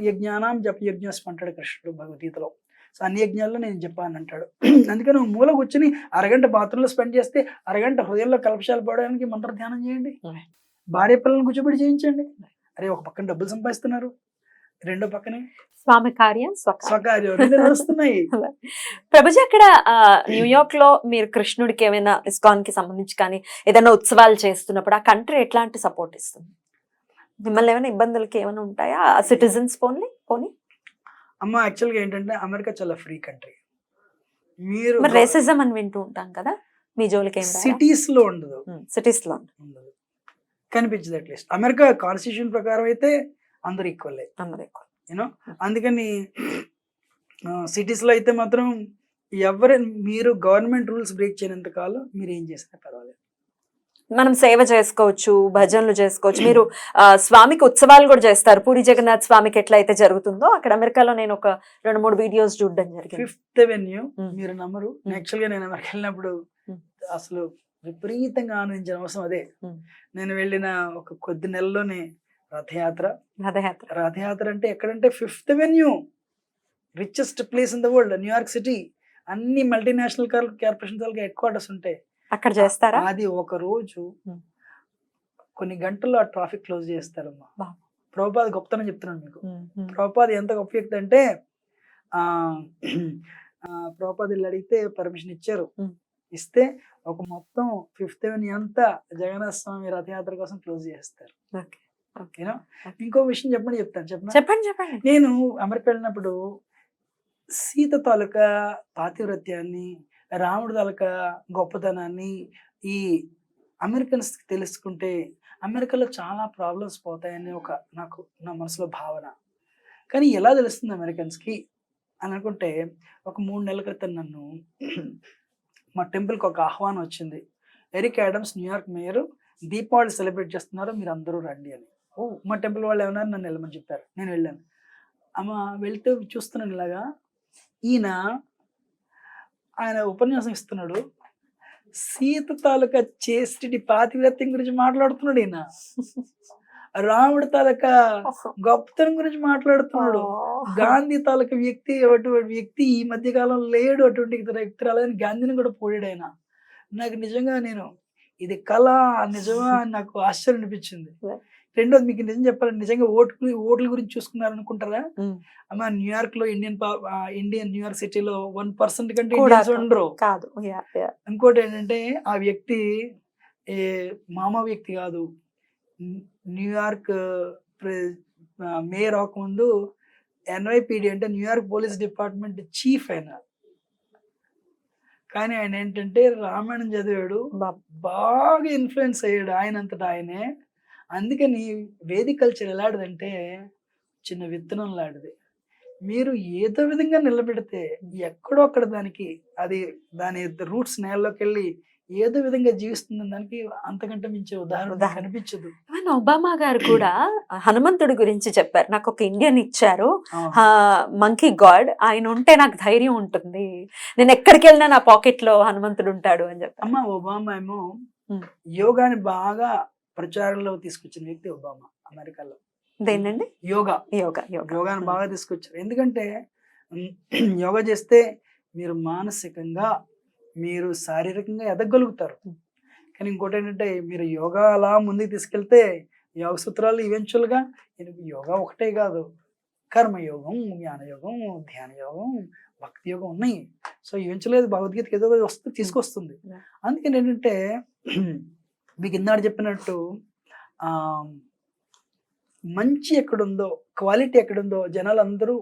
యజ్ఞానం జప యజ్ఞస్మ అంటాడు కృష్ణుడు భగవద్గీతలో. సో అన్ని యజ్ఞాల్లో నేను చెప్పాను అంటాడు. అందుకని నువ్వు మూల కూర్చొని అరగంట బాత్రూంలో స్పెండ్ చేస్తే అరగంట హృదయంలో కల్పశాలు పడడానికి మంత్ర ధ్యానం చేయండి. భార్య పిల్లల్ని కూర్చోబెట్టి చేయించండి. అరే ఒక పక్కన డబ్బులు సంపాదిస్తున్నారు, రెండో పక్కనే స్వామి కార్యం స్వకార్యం రెండు నడుస్తున్నాయి. ప్రభుజీ అక్కడ న్యూయార్క్ లో మీరు కృష్ణుడికి ఏమైనా ఇస్కాన్ కి సంబంధించి కానీ ఏదైనా ఉత్సవాలు చేస్తున్నప్పుడు ఆ కంట్రీ ఎట్లాంటి సపోర్ట్ ఇస్తుంది? మిమ్మల్ని ఏమైనా ఇబ్బందులకి ఏమైనా ఉంటాయా సిటిజన్స్ పోనీ? అమ్మ యాక్చువల్గా ఏంటంటే అమెరికా చాలా ఫ్రీ కంట్రీ. మీరు రేసిజం అని వింటూ ఉంటాం కదా, మీ జోలికి సిటీస్ లో ఉండదు, సిటీస్ లో ఉండదు, కనిపించదు. అట్లీస్ట్ అమెరికా కాన్స్టిట్యూషన్ ప్రకారం అయితే అందరు ఈక్వల్లే, యూనో. అందుకని సిటీస్ లో అయితే మాత్రం మీరు గవర్నమెంట్ రూల్స్ బ్రేక్ చేయనంత కాలం మీరు ఏం చేసినా పర్వాలేదు. మనం సేవ చేసుకోవచ్చు, భజనలు చేసుకోవచ్చు. మీరు స్వామికి ఉత్సవాలు కూడా చేస్తారు. పూరి జగన్నాథ్ స్వామికి ఎట్లయితే జరుగుతుందో అక్కడ అమెరికాలో నేను ఒక 2-3 వీడియోస్ చూడడం జరిగింది. 5th Avenue మీరు నమ్మరు, యాక్చువల్ గా నేను అమెరికా వెళ్ళినప్పుడు అసలు విపరీతంగా ఆనందించిన అవసరం అదే. నేను వెళ్ళిన ఒక కొద్ది నెలలోనే రథయాత్ర అంటే ఎక్కడంటే 5th Avenue, richest place in the world, New York city. అన్ని మల్టీనేషనల్ కార్పొరేషన్స్ హెడ్ క్వార్టర్స్ ఉంటాయి అక్కడ. చేస్తారా? అది ఒక రోజు కొన్ని గంటల్లో ఆ ట్రాఫిక్ క్లోజ్ చేస్తారమ్మా. ప్రభుపాద గొప్పతనం చెప్తున్నాను మీకు. ప్రభుపాద ఎంత గొప్ప వ్యక్తి అంటే ప్రభుపాద ఇల్లు అడిగితే పర్మిషన్ ఇచ్చారు. ఇస్తే ఒక మొత్తం 5th Avenue అంతా జగన్నాథ స్వామి రథయాత్ర కోసం క్లోజ్ చేస్తారు. ఇంకో విషయం చెప్పండి. నేను అమెరికా వెళ్ళినప్పుడు సీత తాలూకా పాతివ్రత్యాన్ని, రాముడి తాలూకా గొప్పతనాన్ని ఈ అమెరికన్స్ తెలుసుకుంటే అమెరికాలో చాలా ప్రాబ్లమ్స్ పోతాయని నా మనసులో భావన. కానీ ఎలా తెలుస్తుంది అమెరికన్స్కి అని అనుకుంటే, ఒక 3 నెలల క్రితం నన్ను మా టెంపుల్కి ఒక ఆహ్వానం వచ్చింది. Eric Adams New York mayor Deepavali celebrate చేస్తున్నారు, మీరు అందరూ రండి అని. మా టెంపుల్ వాళ్ళు ఏమన్నారు, నన్ను వెళ్ళమని చెప్పారు. నేను వెళ్ళాను. వెళ్తే చూస్తున్నాను ఇలాగా, ఆయన ఉపన్యాసం ఇస్తున్నాడు. సీత తాలూకా చేష్టి పాతివ్రత్యం గురించి మాట్లాడుతున్నాడు. ఈయన రాముడి తాలూకా గొప్పతనం గురించి మాట్లాడుతున్నాడు. గాంధీ తాలూకా వ్యక్తి ఈ మధ్య కాలంలో లేడు, అటువంటి వ్యక్తి రాలేదని గాంధీని కూడా పోయాడు ఆయన. నాకు నిజంగా ఇది కళ నిజమా అని నాకు ఆశ్చర్యం అనిపించింది. రెండోది మీకు నిజం చెప్పాలంటే, నిజంగా ఓట్ల గురించి చూసుకున్నారనుకుంటారా అమ్మా? న్యూయార్క్ లో న్యూయార్క్ సిటీలో 1% కంటే ఇండియన్స్ ఉండరు. ఇంకోటి ఏంటంటే, ఆ వ్యక్తి మామా వ్యక్తి కాదు. న్యూయార్క్ మేయర్ అవ్వకముందు NYPD అంటే న్యూయార్క్ పోలీస్ డిపార్ట్మెంట్ చీఫ్ ఆయన. కానీ ఆయన ఏంటంటే రామాయణం చదివాడు, బాగా ఇన్ఫ్లుయెన్స్ అయ్యాడు ఆయనంతటా ఆయనే. అందుకని వేదిక కల్చర్ ఎలాంటిదంటే చిన్న విత్తనం లాంటిది. మీరు ఏదో విధంగా నిలబెడితే ఎక్కడో అక్కడ దాని రూట్స్ నేలలోకి వెళ్ళి ఏదో విధంగా జీవిస్తుంది. దానికి అంతకంటే మించే ఉదాహరణ కనిపించదు. ఒబామా గారు కూడా హనుమంతుడి గురించి చెప్పారు. నాకు ఒక ఇండియన్ ఇచ్చారు, మంకీ గాడ్, ఆయన ఉంటే నాకు ధైర్యం ఉంటుంది, నేను ఎక్కడికి వెళ్ళినా నా పాకెట్ లో హనుమంతుడు ఉంటాడు అని చెప్పారు. అమ్మ ఒబామా ఏమో యోగాని బాగా ప్రచారంలో తీసుకొచ్చిన వ్యక్తి ఒబామా అమెరికాలో. దేనండి? యోగాని బాగా తీసుకొచ్చారు. ఎందుకంటే యోగా చేస్తే మీరు మానసికంగా, మీరు శారీరకంగా ఎదగలుగుతారు. కానీ ఇంకోటి ఏంటంటే, మీరు యోగా అలా ముందుకు తీసుకెళ్తే యోగ సూత్రాలు ఈవెన్చువల్ గా యోగా ఒకటే కాదు, కర్మయోగం, జ్ఞానయోగం, ధ్యాన యోగం, భక్తి యోగం ఉన్నాయి. సో ఈవెన్చువల్ గా భగవద్గీతకి ఏదో తీసుకొస్తుంది. అందుకని ఏంటంటే, మీకు ఇందాక చెప్పినట్టు మంచి ఎక్కడుందో, క్వాలిటీ ఎక్కడుందో జనాలు అందరూ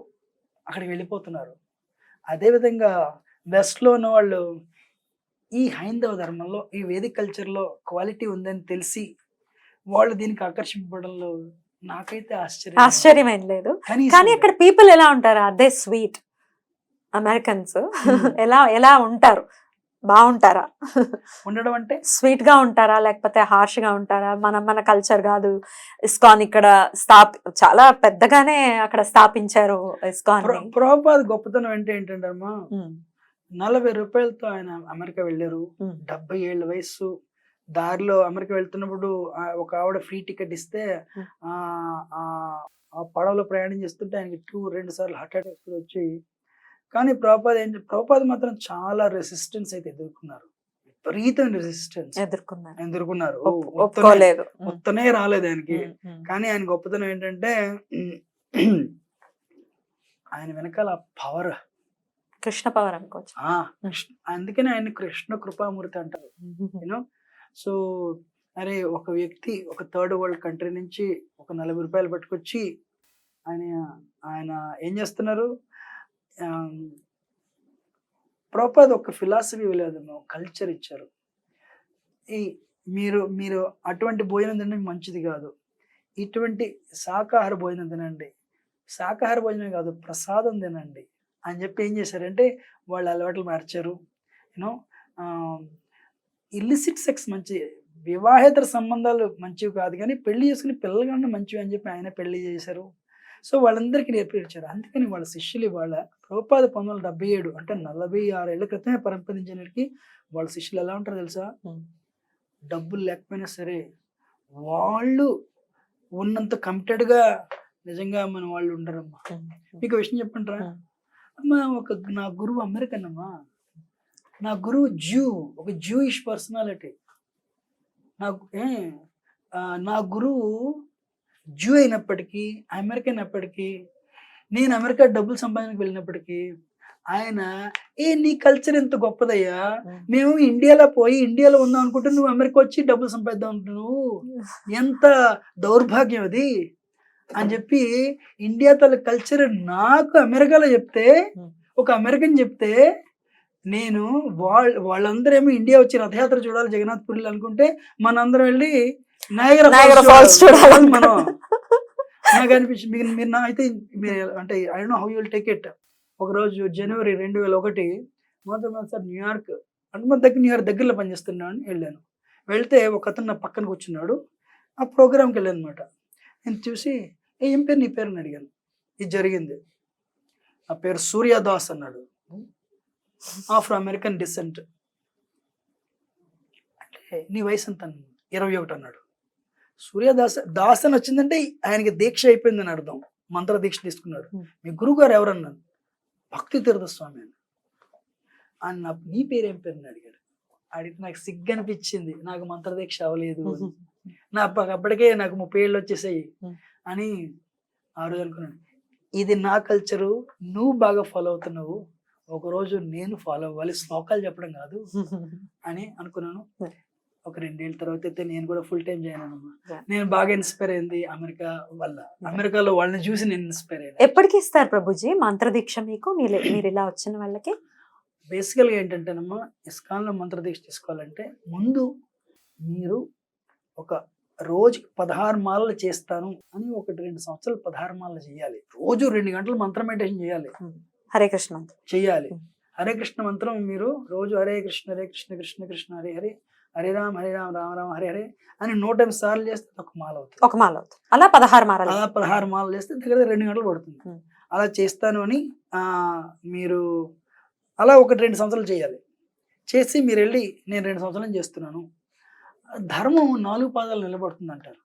అక్కడికి వెళ్ళిపోతున్నారు. అదేవిధంగా వెస్ట్లో ఉన్న వాళ్ళు ఈ హైందవ ధర్మంలో, ఈ వేదిక కల్చర్లో క్వాలిటీ ఉందని తెలిసి వాళ్ళు దీనికి ఆకర్షింపడంలో నాకైతే ఆశ్చర్యమేం లేదు. కానీ అక్కడ పీపుల్ ఎలా ఉంటారు? అదే స్వీట్ అమెరికన్స్ ఎలా ఉంటారు? బాగుంటారా? ఉండడం అంటే స్వీట్ గా ఉంటారా, లేకపోతే హార్ష్ గా ఉంటారా? మన కల్చర్ కాదు. ఇస్కాన్ ఇక్కడ చాలా పెద్దగానే అక్కడ స్థాపించారు ఇస్కాన్. ప్రభుపాద గొప్పతనం ఏంటంటే అమ్మా, 40 రూపాయలతో ఆయన అమెరికా వెళ్ళారు. 70 ఏళ్ళ వయసు, దారిలో అమెరికా వెళ్తున్నప్పుడు ఒక ఆవిడ ఫ్రీ టికెట్ ఇస్తే ఆ ఆ ఆ పడవలో ప్రయాణం చేస్తుంటే ఆయనకి 2 సార్లు హార్ట్ అటాక్స్ కూడా వచ్చాయి. కానీ ప్రభుపాద మాత్రం చాలా రెసిస్టెన్స్ అయితే ఎదుర్కొన్నారు. విపరీతమైన రెసిస్టెన్స్ ఎదుర్కొన్నారు. ఒప్పుకోలేదు. మొత్తనే రాలేదు ఆయనకి. కానీ ఆయన గొప్పతనం ఏంటంటే ఆయన వెనకాల పవర్, కృష్ణ పవర్ అనుకోవచ్చు. అందుకనే ఆయన కృష్ణ కృపామూర్తి అంటారు. యూనో సో అరే ఒక వ్యక్తి ఒక థర్డ్ వరల్డ్ కంట్రీ నుంచి ఒక ₹40 పట్టుకొచ్చి ఆయన ఏం చేస్తున్నారు, ప్రభుపాద ఒక ఫిలాసఫీ లేదు, కల్చర్ ఇచ్చారు. ఈ మీరు మీరు అటువంటి భోజనం తినడం మంచిది కాదు, ఇటువంటి శాకాహార భోజనం తినండి, శాకాహార భోజనం కాదు ప్రసాదం తినండి అని చెప్పి ఏం చేశారంటే వాళ్ళ అలవాట్లు మార్చారు. యూనో ఇల్లిసిట్ సెక్స్ మంచి, వివాహేతర సంబంధాలు మంచివి కాదు కానీ పెళ్లి చేసుకుని పిల్లలు కన్నా మంచివి అని చెప్పి ఆయన పెళ్లి చేశారు. సో వాళ్ళందరికీ నేర్పించారు. అందుకని వాళ్ళ శిష్యులు ఇవాళ ప్రభుపాద 1977 అంటే 46 ఏళ్ల క్రితమే పరంపదించడానికి వాళ్ళ శిష్యులు ఎలా ఉంటారో తెలుసా, డబ్బులు లేకపోయినా సరే వాళ్ళు ఉన్నంత కమిటెడ్గా నిజంగా మన వాళ్ళు ఉండరమ్మా. మీకు విషయం చెప్పంటారా అమ్మా, నా గురువు అమెరికన్ అమ్మా, నా గురువు ఒక జూయిష్ పర్సనాలిటీ. నా గురువు జూ అయినప్పటికీ అమెరికన్ అయినప్పటికీ, నేను అమెరికా డబ్బులు సంపాదనకు వెళ్ళినప్పటికీ ఆయన నీ కల్చర్ ఎంత గొప్పదయ్యా, మేము ఇండియాలో ఉందాం అనుకుంటే నువ్వు అమెరికా వచ్చి డబ్బులు సంపాదిద్దాం అంటున్నావు, ఎంత దౌర్భాగ్యం అది అని చెప్పి ఇండియా తల కల్చర్ నాకు అమెరికాలో చెప్తే, ఒక అమెరికన్ చెప్తే నేను వాళ్ళందరూ ఏమో ఇండియా వచ్చి రథయాత్ర చూడాలి జగన్నాథ్ పురిలో అనుకుంటే మనందరం వెళ్ళి నయాగరా ఫాల్స్ చూడాలి మనం. నాకు అనిపించింది మీరు అయితే మీరు అంటే I don't know how you will take it. ఒకరోజు జనవరి 2001 మొదటిసారి న్యూయార్క్ అంటే మన న్యూయార్క్ దగ్గరలో పనిచేస్తున్నాను వెళ్ళాను. వెళ్తే ఒక అతను నా పక్కన కూర్చున్నాడు. ఆ ప్రోగ్రామ్కి వెళ్ళాను అనమాట. నేను చూసి ఏం పేరు నీ పేరు అని అడిగాను. ఇది జరిగింది. ఆ పేరు సూర్యదాస్ అన్నాడు, ఆఫ్రో అమెరికన్ డిసెంట్. అంటే నీ వయసు ఎంత? 21 అన్నాడు. దాస్ అని వచ్చిందంటే ఆయనకి దీక్ష అయిపోయిందని అర్థం, మంత్ర దీక్ష తీసుకున్నాడు. మీ గురువు గారు ఎవరన్నాను, భక్తి తీర్థ స్వామి అని. నీ పేరేం పేరు అని అడిగాడు. అడిగితే నాకు సిగ్గు అనిపించింది, నాకు మంత్ర దీక్ష అవ్వలేదు, అప్పటికే నాకు 30 ఏళ్ళు వచ్చేసాయి అని ఆ రోజు అనుకున్నాను. ఇది నా కల్చరు, నువ్వు బాగా ఫాలో అవుతున్నావు, ఒకరోజు నేను ఫాలో అవ్వాలి, శ్లోకాలు చెప్పడం కాదు అని అనుకున్నాను. ఒక 2 ఏళ్ళ తర్వాత అయితే నేను కూడా ఫుల్ టైం జాయిన్ అయ్యాను. నేను బాగా ఇన్స్పైర్ అయింది అమెరికా వల్ల. అమెరికాలో వాళ్ళని చూసి నేను ఇన్స్పైర్ అయ్యాను. ఎప్పటికి ఇస్తారు ప్రభుజీ మంత్రదీక్ష మీకు, మీరు ఇలా వచ్చిన వాళ్ళకి? బేసికల్గా ఏంటంటేనమ్మా, ఇస్కాన్లో మంత్రదీక్ష తీసుకోవాలంటే ముందు మీరు ఒక రోజుకి 16 మాలలు చేస్తాను అని 1-2 సంవత్సరాలు 16 మాలలు చేయాలి. రోజు 2 గంటలు మంత్ర మెడిటేషన్ చేయాలి, హరే కృష్ణ చెయ్యాలి. హరే కృష్ణ మంత్రం మీరు రోజు హరే కృష్ణ కృష్ణ కృష్ణ హరే హరే, హరే రామ్ రామ రామ హరే హరే అని 108 సార్లు చేస్తే ఒక మాల అవుతుంది. అలా 16 మాలలు, అలా 16 మాలలు చేస్తే దగ్గర 2 గంటలు పడుతుంది. అలా చేస్తాను అని మీరు అలా 1-2 సంవత్సరాలు చేయాలి. చేసి మీరు వెళ్ళి నేను 2 సంవత్సరాలు చేస్తున్నాను, ధర్మం 4 పాదాలు నిలబడుతుంది అంటారు.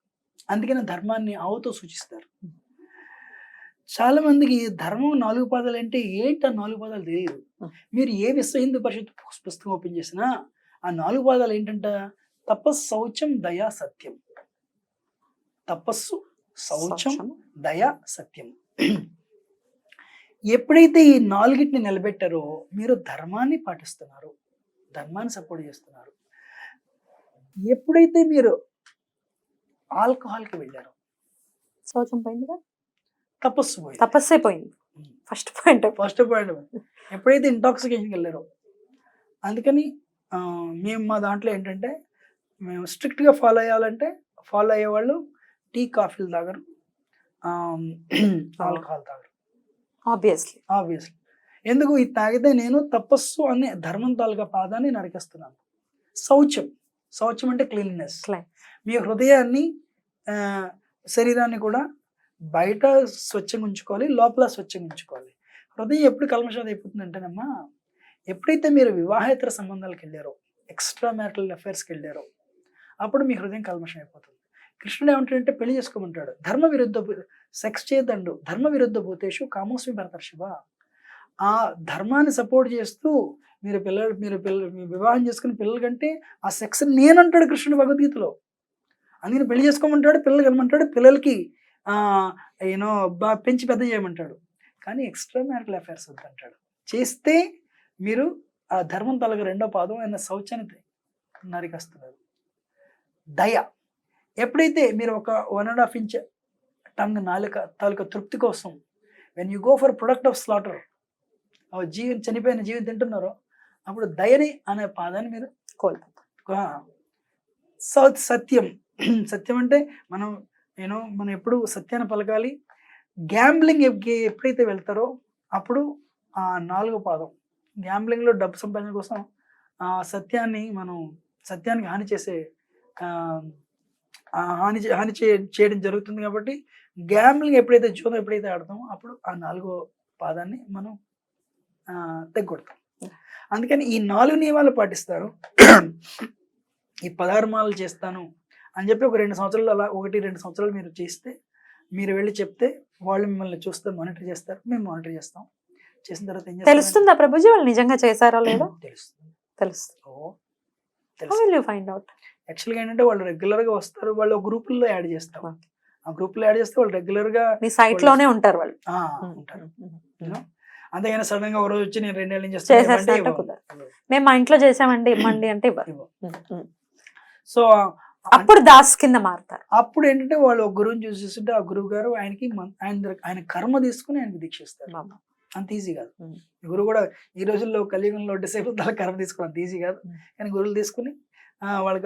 అందుకని ధర్మాన్ని ఆవుతో సూచిస్తారు. చాలా మందికి ధర్మం 4 పాదాలు అంటే ఏంటి, ఆ 4 పాదాలు తెలియదు. మీరు ఏ విశ్వ హిందూ పరిషత్ పుస్తకం ఓపెన్ చేసినా ఆ 4 పాదాలు ఏంటంట, తపస్సు శౌచం దయా సత్యం. తపస్సు శౌచం దయా సత్యం. ఎప్పుడైతే ఈ 4టిని నిలబెట్టారో మీరు ధర్మాన్ని పాటిస్తున్నారు, ధర్మాన్ని సపోర్ట్ చేస్తున్నారు. ఎప్పుడైతే మీరు ఆల్కహాల్కి వెళ్ళారో శౌచం పోయిందిగా, తపస్సే పోయింది. First point. ఎప్పుడైతే ఇంటాక్సికేషన్కి వెళ్ళారో. అందుకని మేము మా దాంట్లో ఏంటంటే మేము స్ట్రిక్ట్గా ఫాలో అయ్యేవాళ్ళు టీ కాఫీలు తాగరు, ఆల్కహాల్ తాగరు. ఆబ్వియస్లీ. ఎందుకు ఇది తాగితే నేను తపస్సు అనే ధర్మం తాలూకా పాదాన్ని నరికేస్తున్నాను. శౌచం అంటే క్లీన్లీనెస్. మీ హృదయాన్ని శరీరాన్ని కూడా బయట స్వచ్ఛంగా ఉంచుకోవాలి, లోపల స్వచ్ఛంగా ఉంచుకోవాలి. హృదయం ఎప్పుడు కల్మషం అయిపోతుంది అంటేనమ్మా, ఎప్పుడైతే మీరు వివాహేతర సంబంధాలకు వెళ్ళారో, ఎక్స్ట్రా మ్యారిటల్ అఫైర్స్కి వెళ్ళారో, అప్పుడు మీ హృదయం కల్మషం అయిపోతుంది. కృష్ణుడు ఏమంటాడంటే పెళ్లి చేసుకోమంటాడు. ధర్మ విరుద్ధ సెక్స్ చేయదండు ధర్మ విరుద్ధ భూతేషు కామోస్మి భరతర్షభ. ఆ ధర్మాన్ని సపోర్ట్ చేస్తూ మీరు వివాహం చేసుకున్న పిల్లల కంటే ఆ సెక్స్ నేనంటాడు కృష్ణుడు భగవద్గీతలో. అందుకని పెళ్లి చేసుకోమంటాడు, పిల్లలు కలమంటాడు, పిల్లలకి యూనో పెంచి పెద్ద చేయమంటాడు. కానీ ఎక్స్ట్రా మ్యారిటల్ అఫైర్స్ వద్దంటాడు. చేస్తే మీరు ఆ ధర్మం తలగ రెండో పాదం అయిన శౌచాన్ని నరికేస్తున్నారు. దయ, ఎప్పుడైతే మీరు ఒక 1.5 ఇంచ్ టంగ్ నాలుక తాలూకా తృప్తి కోసం when you go for product of slaughter, చనిపోయిన జీవితం తింటున్నారో అప్పుడు దయని అనే పాదాన్ని మీరు కోల్పోతారు. సత్యం, సత్యం అంటే మనం ఎప్పుడు సత్యాన్ని పలకాలి. గ్యాంబ్లింగ్ ఎప్పుడైతే వెళ్తారో అప్పుడు ఆ 4వ పాదం గ్యాంబ్లింగ్లో డబ్బు సంపాదన కోసం సత్యానికి హాని చేసే చేయడం జరుగుతుంది. కాబట్టి గ్యాంబ్లింగ్ జూదం ఎప్పుడైతే ఆడతామో అప్పుడు ఆ 4వ పాదాన్ని మనం తెగొడతాం. అందుకని ఈ 4 నియమాలు పాటిస్తారు. ఈ 16 మాలలు చేస్తాను అని చెప్పి ఒక 2 సంవత్సరాలు అలా 1-2 సంవత్సరాలు మీరు చేస్తే, మీరు వెళ్ళి చెప్తే వాళ్ళు మిమ్మల్ని చూస్తే మానిటర్ చేస్తారు, మేము మానిటర్ చేస్తాం. చేసిన తర్వాత ఏం చేస్తారు తెలుస్తుందా ప్రభుజీ వాళ్ళు నిజంగా చేశారా లేదా? యాక్చువల్గా ఏంటంటే వాళ్ళు రెగ్యులర్ గా వస్తారు, వాళ్ళు గ్రూపుల్లో యాడ్ చేస్తాం. ఆ గ్రూపుల్లో యాడ్ చేస్తే వాళ్ళు రెగ్యులర్ గా మీ సైట్ లోనే ఉంటారు వాళ్ళు. ఉంటారు. అంతేగాని సడన్ గా ఒక రోజు వచ్చి నేను 2 ఏళ్ళ నుంచి చేస్తాను, మేము మా ఇంట్లో చేసామండి ఇవ్వండి అంటే ఇవ్వరు. సో అప్పుడు దాస్ కింద మారుతారు. అప్పుడు ఏంటంటే వాళ్ళు ఒక గురువుని చూసేస్తుంటే ఆ గురువు గారు ఆయన కర్మ తీసుకుని ఆయనకి దీక్షిస్తారు. అంత ఈజీ కాదు. గురువు కూడా ఈ రోజుల్లో కలియుగంలో డిసేబుల్ తల కర్మ తీసుకోవడం అంత ఈజీ కాదు. కానీ గురువులు తీసుకుని వాళ్ళ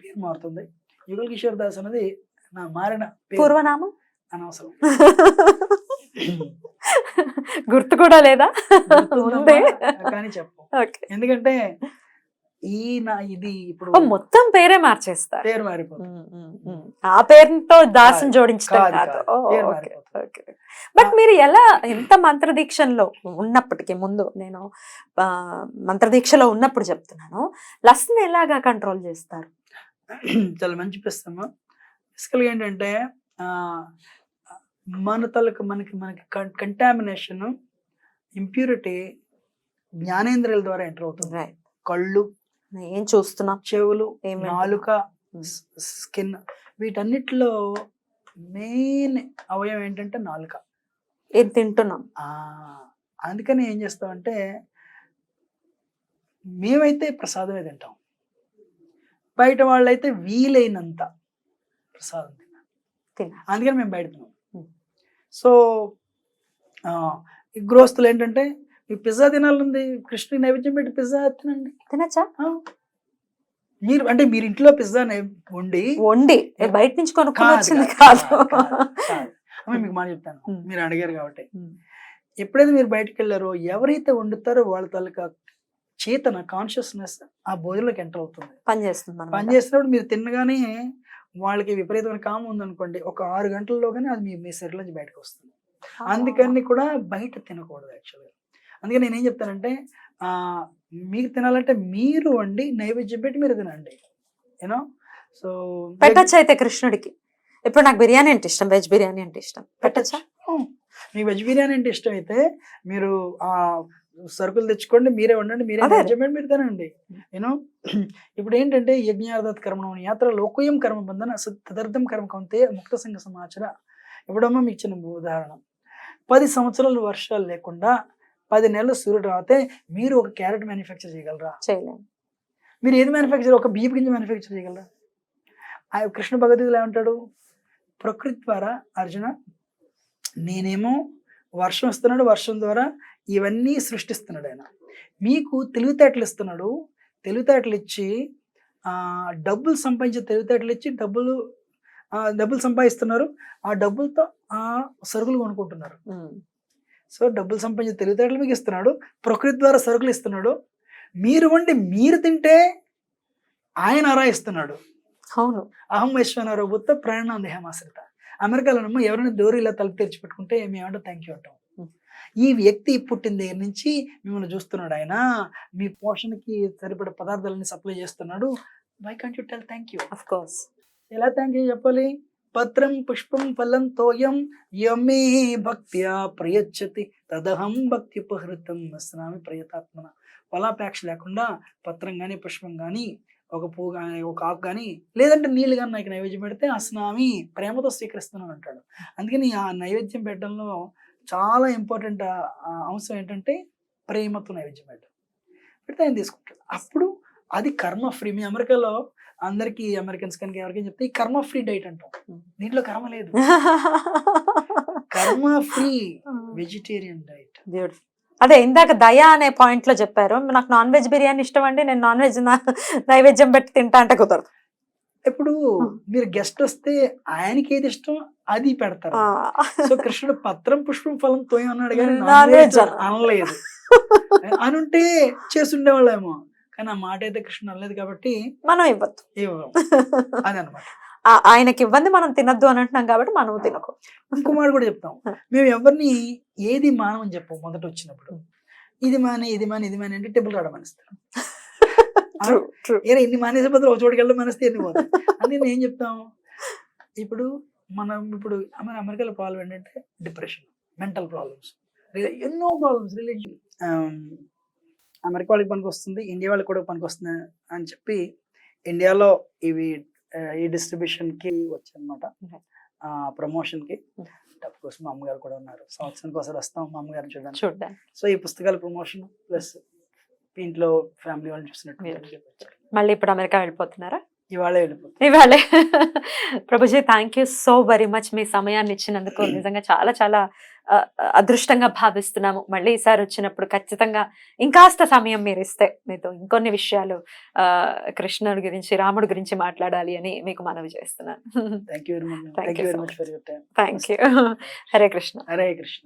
పేరు మారుతుంది. యుగల్ కిషోర్ దాస్ అనేది నా మారిన పూర్వనామం అనవసరం. గుర్తు కూడా లేదా? కానీ చెప్పు, ఎందుకంటే ఇది ఇప్పుడు మొత్తం పేరే మార్చేస్తారు. పేరు మారిపోతుంది. ఆ పేరుతో దాసం జోడించడం కాదు. బట్ మీరు ఎంత మంత్రదీక్షలో ఉన్నప్పటికీ, ముందు నేను మంత్రదీక్షలో ఉన్నప్పుడు చెప్తున్నాను, లస్ని ఎలాగా కంట్రోల్ చేస్తారు? చాలా మంచి ప్రశ్న. బేసికల్గా ఏంటంటే మనకి కంటామినేషన్, ఇంప్యూరిటీ జ్ఞానేంద్రియాల ద్వారా ఎంటర్ అవుతుంది. కళ్ళు, ఏం చూస్తున్నాం, చెవులు, నాలుక, స్కిన్, వీటన్నిటిలో మెయిన్ అవయవం ఏంటంటే నాలుక. ఏం తింటున్నాం. అందుకని ఏం చేస్తామంటే మేమైతే ప్రసాదమే తింటాం, బయట వాళ్ళైతే వీలైనంత ప్రసాదం తిన్నాం. అందుకని మేము బయట తిన్నాం. సో ఈ గృహస్థులు ఏంటంటే ఈ పిజ్జా తినాలంది, కృష్ణుడి నైవేద్యం పెట్టి పిజ్జా తినండి, తినచ్చా? మీరు ఇంట్లో పిజ్జా వండి బయట నుంచి కొనుక్కొని వచ్చింది కాదు. మీకు మాట చెప్తాను, మీరు అడిగారు కాబట్టి. ఎప్పుడైతే మీరు బయటకు వెళ్ళారో ఎవరైతే వండుతారో వాళ్ళ తాలూకా చేతన కాన్షియస్నెస్ ఆ భోజనంలోకి ఎంటర్ అవుతుంది, పనిచేస్తున్నప్పుడు మీరు తినగానే వాళ్ళకి విపరీతమైన కామం ఉందనుకోండి, ఒక 6 గంటల్లోగానే అది మీ శరీరంలోంచి బయటకు వస్తుంది. అందుకని కూడా బయట తినకూడదు యాక్చువల్గా. అందుకని నేనేం చెప్తానంటే మీకు తినాలంటే మీరు వండి నైవేద్యం పెట్టి మీరు తినండి. యూనో సో పెట్టచ్చు. అయితే కృష్ణుడికి ఇప్పుడు నాకు బిర్యానీ అంటే ఇష్టం, వెజ్ బిర్యానీ అంటే ఇష్టం, పెట్టచ్చా? మీకు వెజ్ బిర్యానీ అంటే ఇష్టం అయితే మీరు సరుకులు తెచ్చుకోండి, మీరే వండండి, మీరే నైవేద్యం పెట్టి మీరు తినండి. యూనో ఇప్పుడు ఏంటంటే యజ్ఞార్థ కర్మణం యాత్ర లోకయం కర్మ బంధన తదర్థం కర్మ కొంతే ముక్త సంఘ సమాచార. ఇప్పుడమ్మా మీకు చిన్న ఉదాహరణ, 10 సంవత్సరాలు వర్షాలు లేకుండా 10 నెలలు సూర్యుడు రాతే మీరు ఒక క్యారెట్ మ్యానుఫ్యాక్చర్ చేయగలరా? చేయలేము. మీరు ఏది మ్యానుఫ్యాక్చర్, ఒక బియ్యపు గింజ మ్యానుఫ్యాక్చర్ చేయగలరా? కృష్ణ భగవద్గీతలో ఏమంటాడు, ప్రకృతి ద్వారా అర్జున నేనేమో వర్షం ఇస్తున్నాడు, వర్షం ద్వారా ఇవన్నీ సృష్టిస్తున్నాడు ఆయన, మీకు తెలివితేటలు ఇస్తున్నాడు, తెలివితేటలు ఇచ్చి డబ్బులు సంపాదించే తెలివితేటలు ఇచ్చి డబ్బులు సంపాదిస్తున్నారు, ఆ డబ్బులతో ఆ సరుకులు కొనుక్కుంటున్నారు. సో డబ్బులు సంపాదించే తెలివితేటలు మీకు ఇస్తున్నాడు, ప్రకృతి ద్వారా సరుకులు ఇస్తున్నాడు, మీరు వండి మీరు తింటే ఆయన ఆరాయిస్తున్నాడు. అవును, అహం వైశ్వనరో బుత్త ప్రాణ దేహమాశ్రిత. అమెరికాలోనమ్మా ఎవరైనా డోర్ ఇలా తలుపు తెరిచి పెట్టుకుంటే మేమంటే థ్యాంక్ యూ అంటాం. ఈ వ్యక్తి పుట్టిన దగ్గర నుంచి మిమ్మల్ని చూస్తున్నాడు, ఆయన మీ పోషణకి సరిపడే పదార్థాలని సప్లై చేస్తున్నాడు, why can't you tell thank you? Of course. ఎలా థ్యాంక్ యూ చెప్పాలి? పత్రం పుష్పం ఫలం తోయం యమే భక్త్యా ప్రయచ్చతి తదహం భక్తి ఉపహృతం అస్నామి ప్రయతాత్మన. ఫలాపేక్ష లేకుండా పత్రం కానీ పుష్పం కానీ ఒక పువ్వు కానీ ఒక ఆకు కానీ లేదంటే నీళ్ళు కానీ నాకు నైవేద్యం పెడితే అస్నామి ప్రేమతో స్వీకరిస్తున్నాను అంటాడు. అందుకని ఆ నైవేద్యం పెట్టడంలో చాలా ఇంపార్టెంట్ అంశం ఏంటంటే ప్రేమతో నైవేద్యం పెట్టడం. పెడితే ఆయన తీసుకుంటాడు. అప్పుడు అది కర్మ ఫ్రీ. మీ అమెరికాలో అందరికి అమెరికన్స్ కనుక ఎవరికైనా చెప్తే ఈ కర్మ ఫ్రీ డైట్ అంటాం. దీంట్లో కర్మ లేదు, కర్మ ఫ్రీ వెజిటేరియన్ డైట్. బ్యూటిఫుల్. అదే ఇందాక దయ అనే పాయింట్ లో చెప్పారు, నాకు నాన్ వెజ్ బిర్యానీ ఇష్టం అండి, నేను నాన్ వెజ్ నైవేద్యం పెట్టి తింటా అంటే కుదరదు. ఇప్పుడు మీరు గెస్ట్ వస్తే ఆయనకి ఏది ఇష్టం అది పెడతారు. సో కృష్ణుడు పత్రం పుష్పం ఫలం తోయం అన్నాడు కానీ నాన్ వెజ్ అనలేదు. అనుంటే చేసుండేవాళ్ళేమో, కానీ ఆ మాట అయితే కృష్ణుడు అనలేదు కాబట్టి మనం ఇవ్వద్దు. అని అనమాట. ఆయనకి ఇవ్వండి మనం తినద్దు అని అంటున్నాం కాబట్టి మనం తినకు. ఇంకో మాట కూడా చెప్తాం, మేము ఎవరిని ఏది మానమని చెప్పం. మొదట వచ్చినప్పుడు ఇది మానే ఇది మానే ఇది మానే అంటే టెంపుల్ రావడం మానేస్తాం. ఇన్ని మానేసే బదులు ఒక చోటుకి వెళ్ళడం మానేస్తే ఎన్ని పోతాయి. అది నేను ఏం చెప్తాం, ఇప్పుడు మనం ఇప్పుడు మన అమెరికాలో ప్రాబ్లం ఏంటంటే డిప్రెషన్, మెంటల్ ప్రాబ్లమ్స్, ఎన్నో ప్రాబ్లమ్స్ రిలేషన్. అమెరికా వాళ్ళకి పనికి వస్తుంది, ఇండియా వాళ్ళకి కూడా పనికి వస్తుంది అని చెప్పి ఇండియాలో ఇవి ఈ డిస్ట్రిబ్యూషన్ కి వచ్చానమాట, ప్రమోషన్ కి. అఫ్ కోర్స్ మా అమ్మగారు కూడా ఉన్నారు, సంవత్సరానికి ఒకసారి వస్తాం మా అమ్మగారు చూడండి. సో ఈ పుస్తకాల ప్రమోషన్ ప్లస్ ఇంట్లో ఫ్యామిలీ వాళ్ళని చూసినట్టు. మళ్ళీ ఇప్పుడు అమెరికా వెళ్ళిపోతున్నారా? ఇవాళే వెళ్ళిపోతుంది. ఇవాళే. Prabhuji thank you so very much, మీ సమయాన్ని ఇచ్చినందుకు నిజంగా చాలా చాలా అదృష్టంగా భావిస్తున్నాము. మళ్ళీ ఈసారి వచ్చినప్పుడు ఖచ్చితంగా ఇంకాస్త సమయం మీరు ఇస్తే మీతో ఇంకొన్ని విషయాలు కృష్ణుడి గురించి రాముడి గురించి మాట్లాడాలి అని మీకు మనవి చేస్తున్నాను. Thank you very much. Thank you. Hare Krishna. Hare Krishna.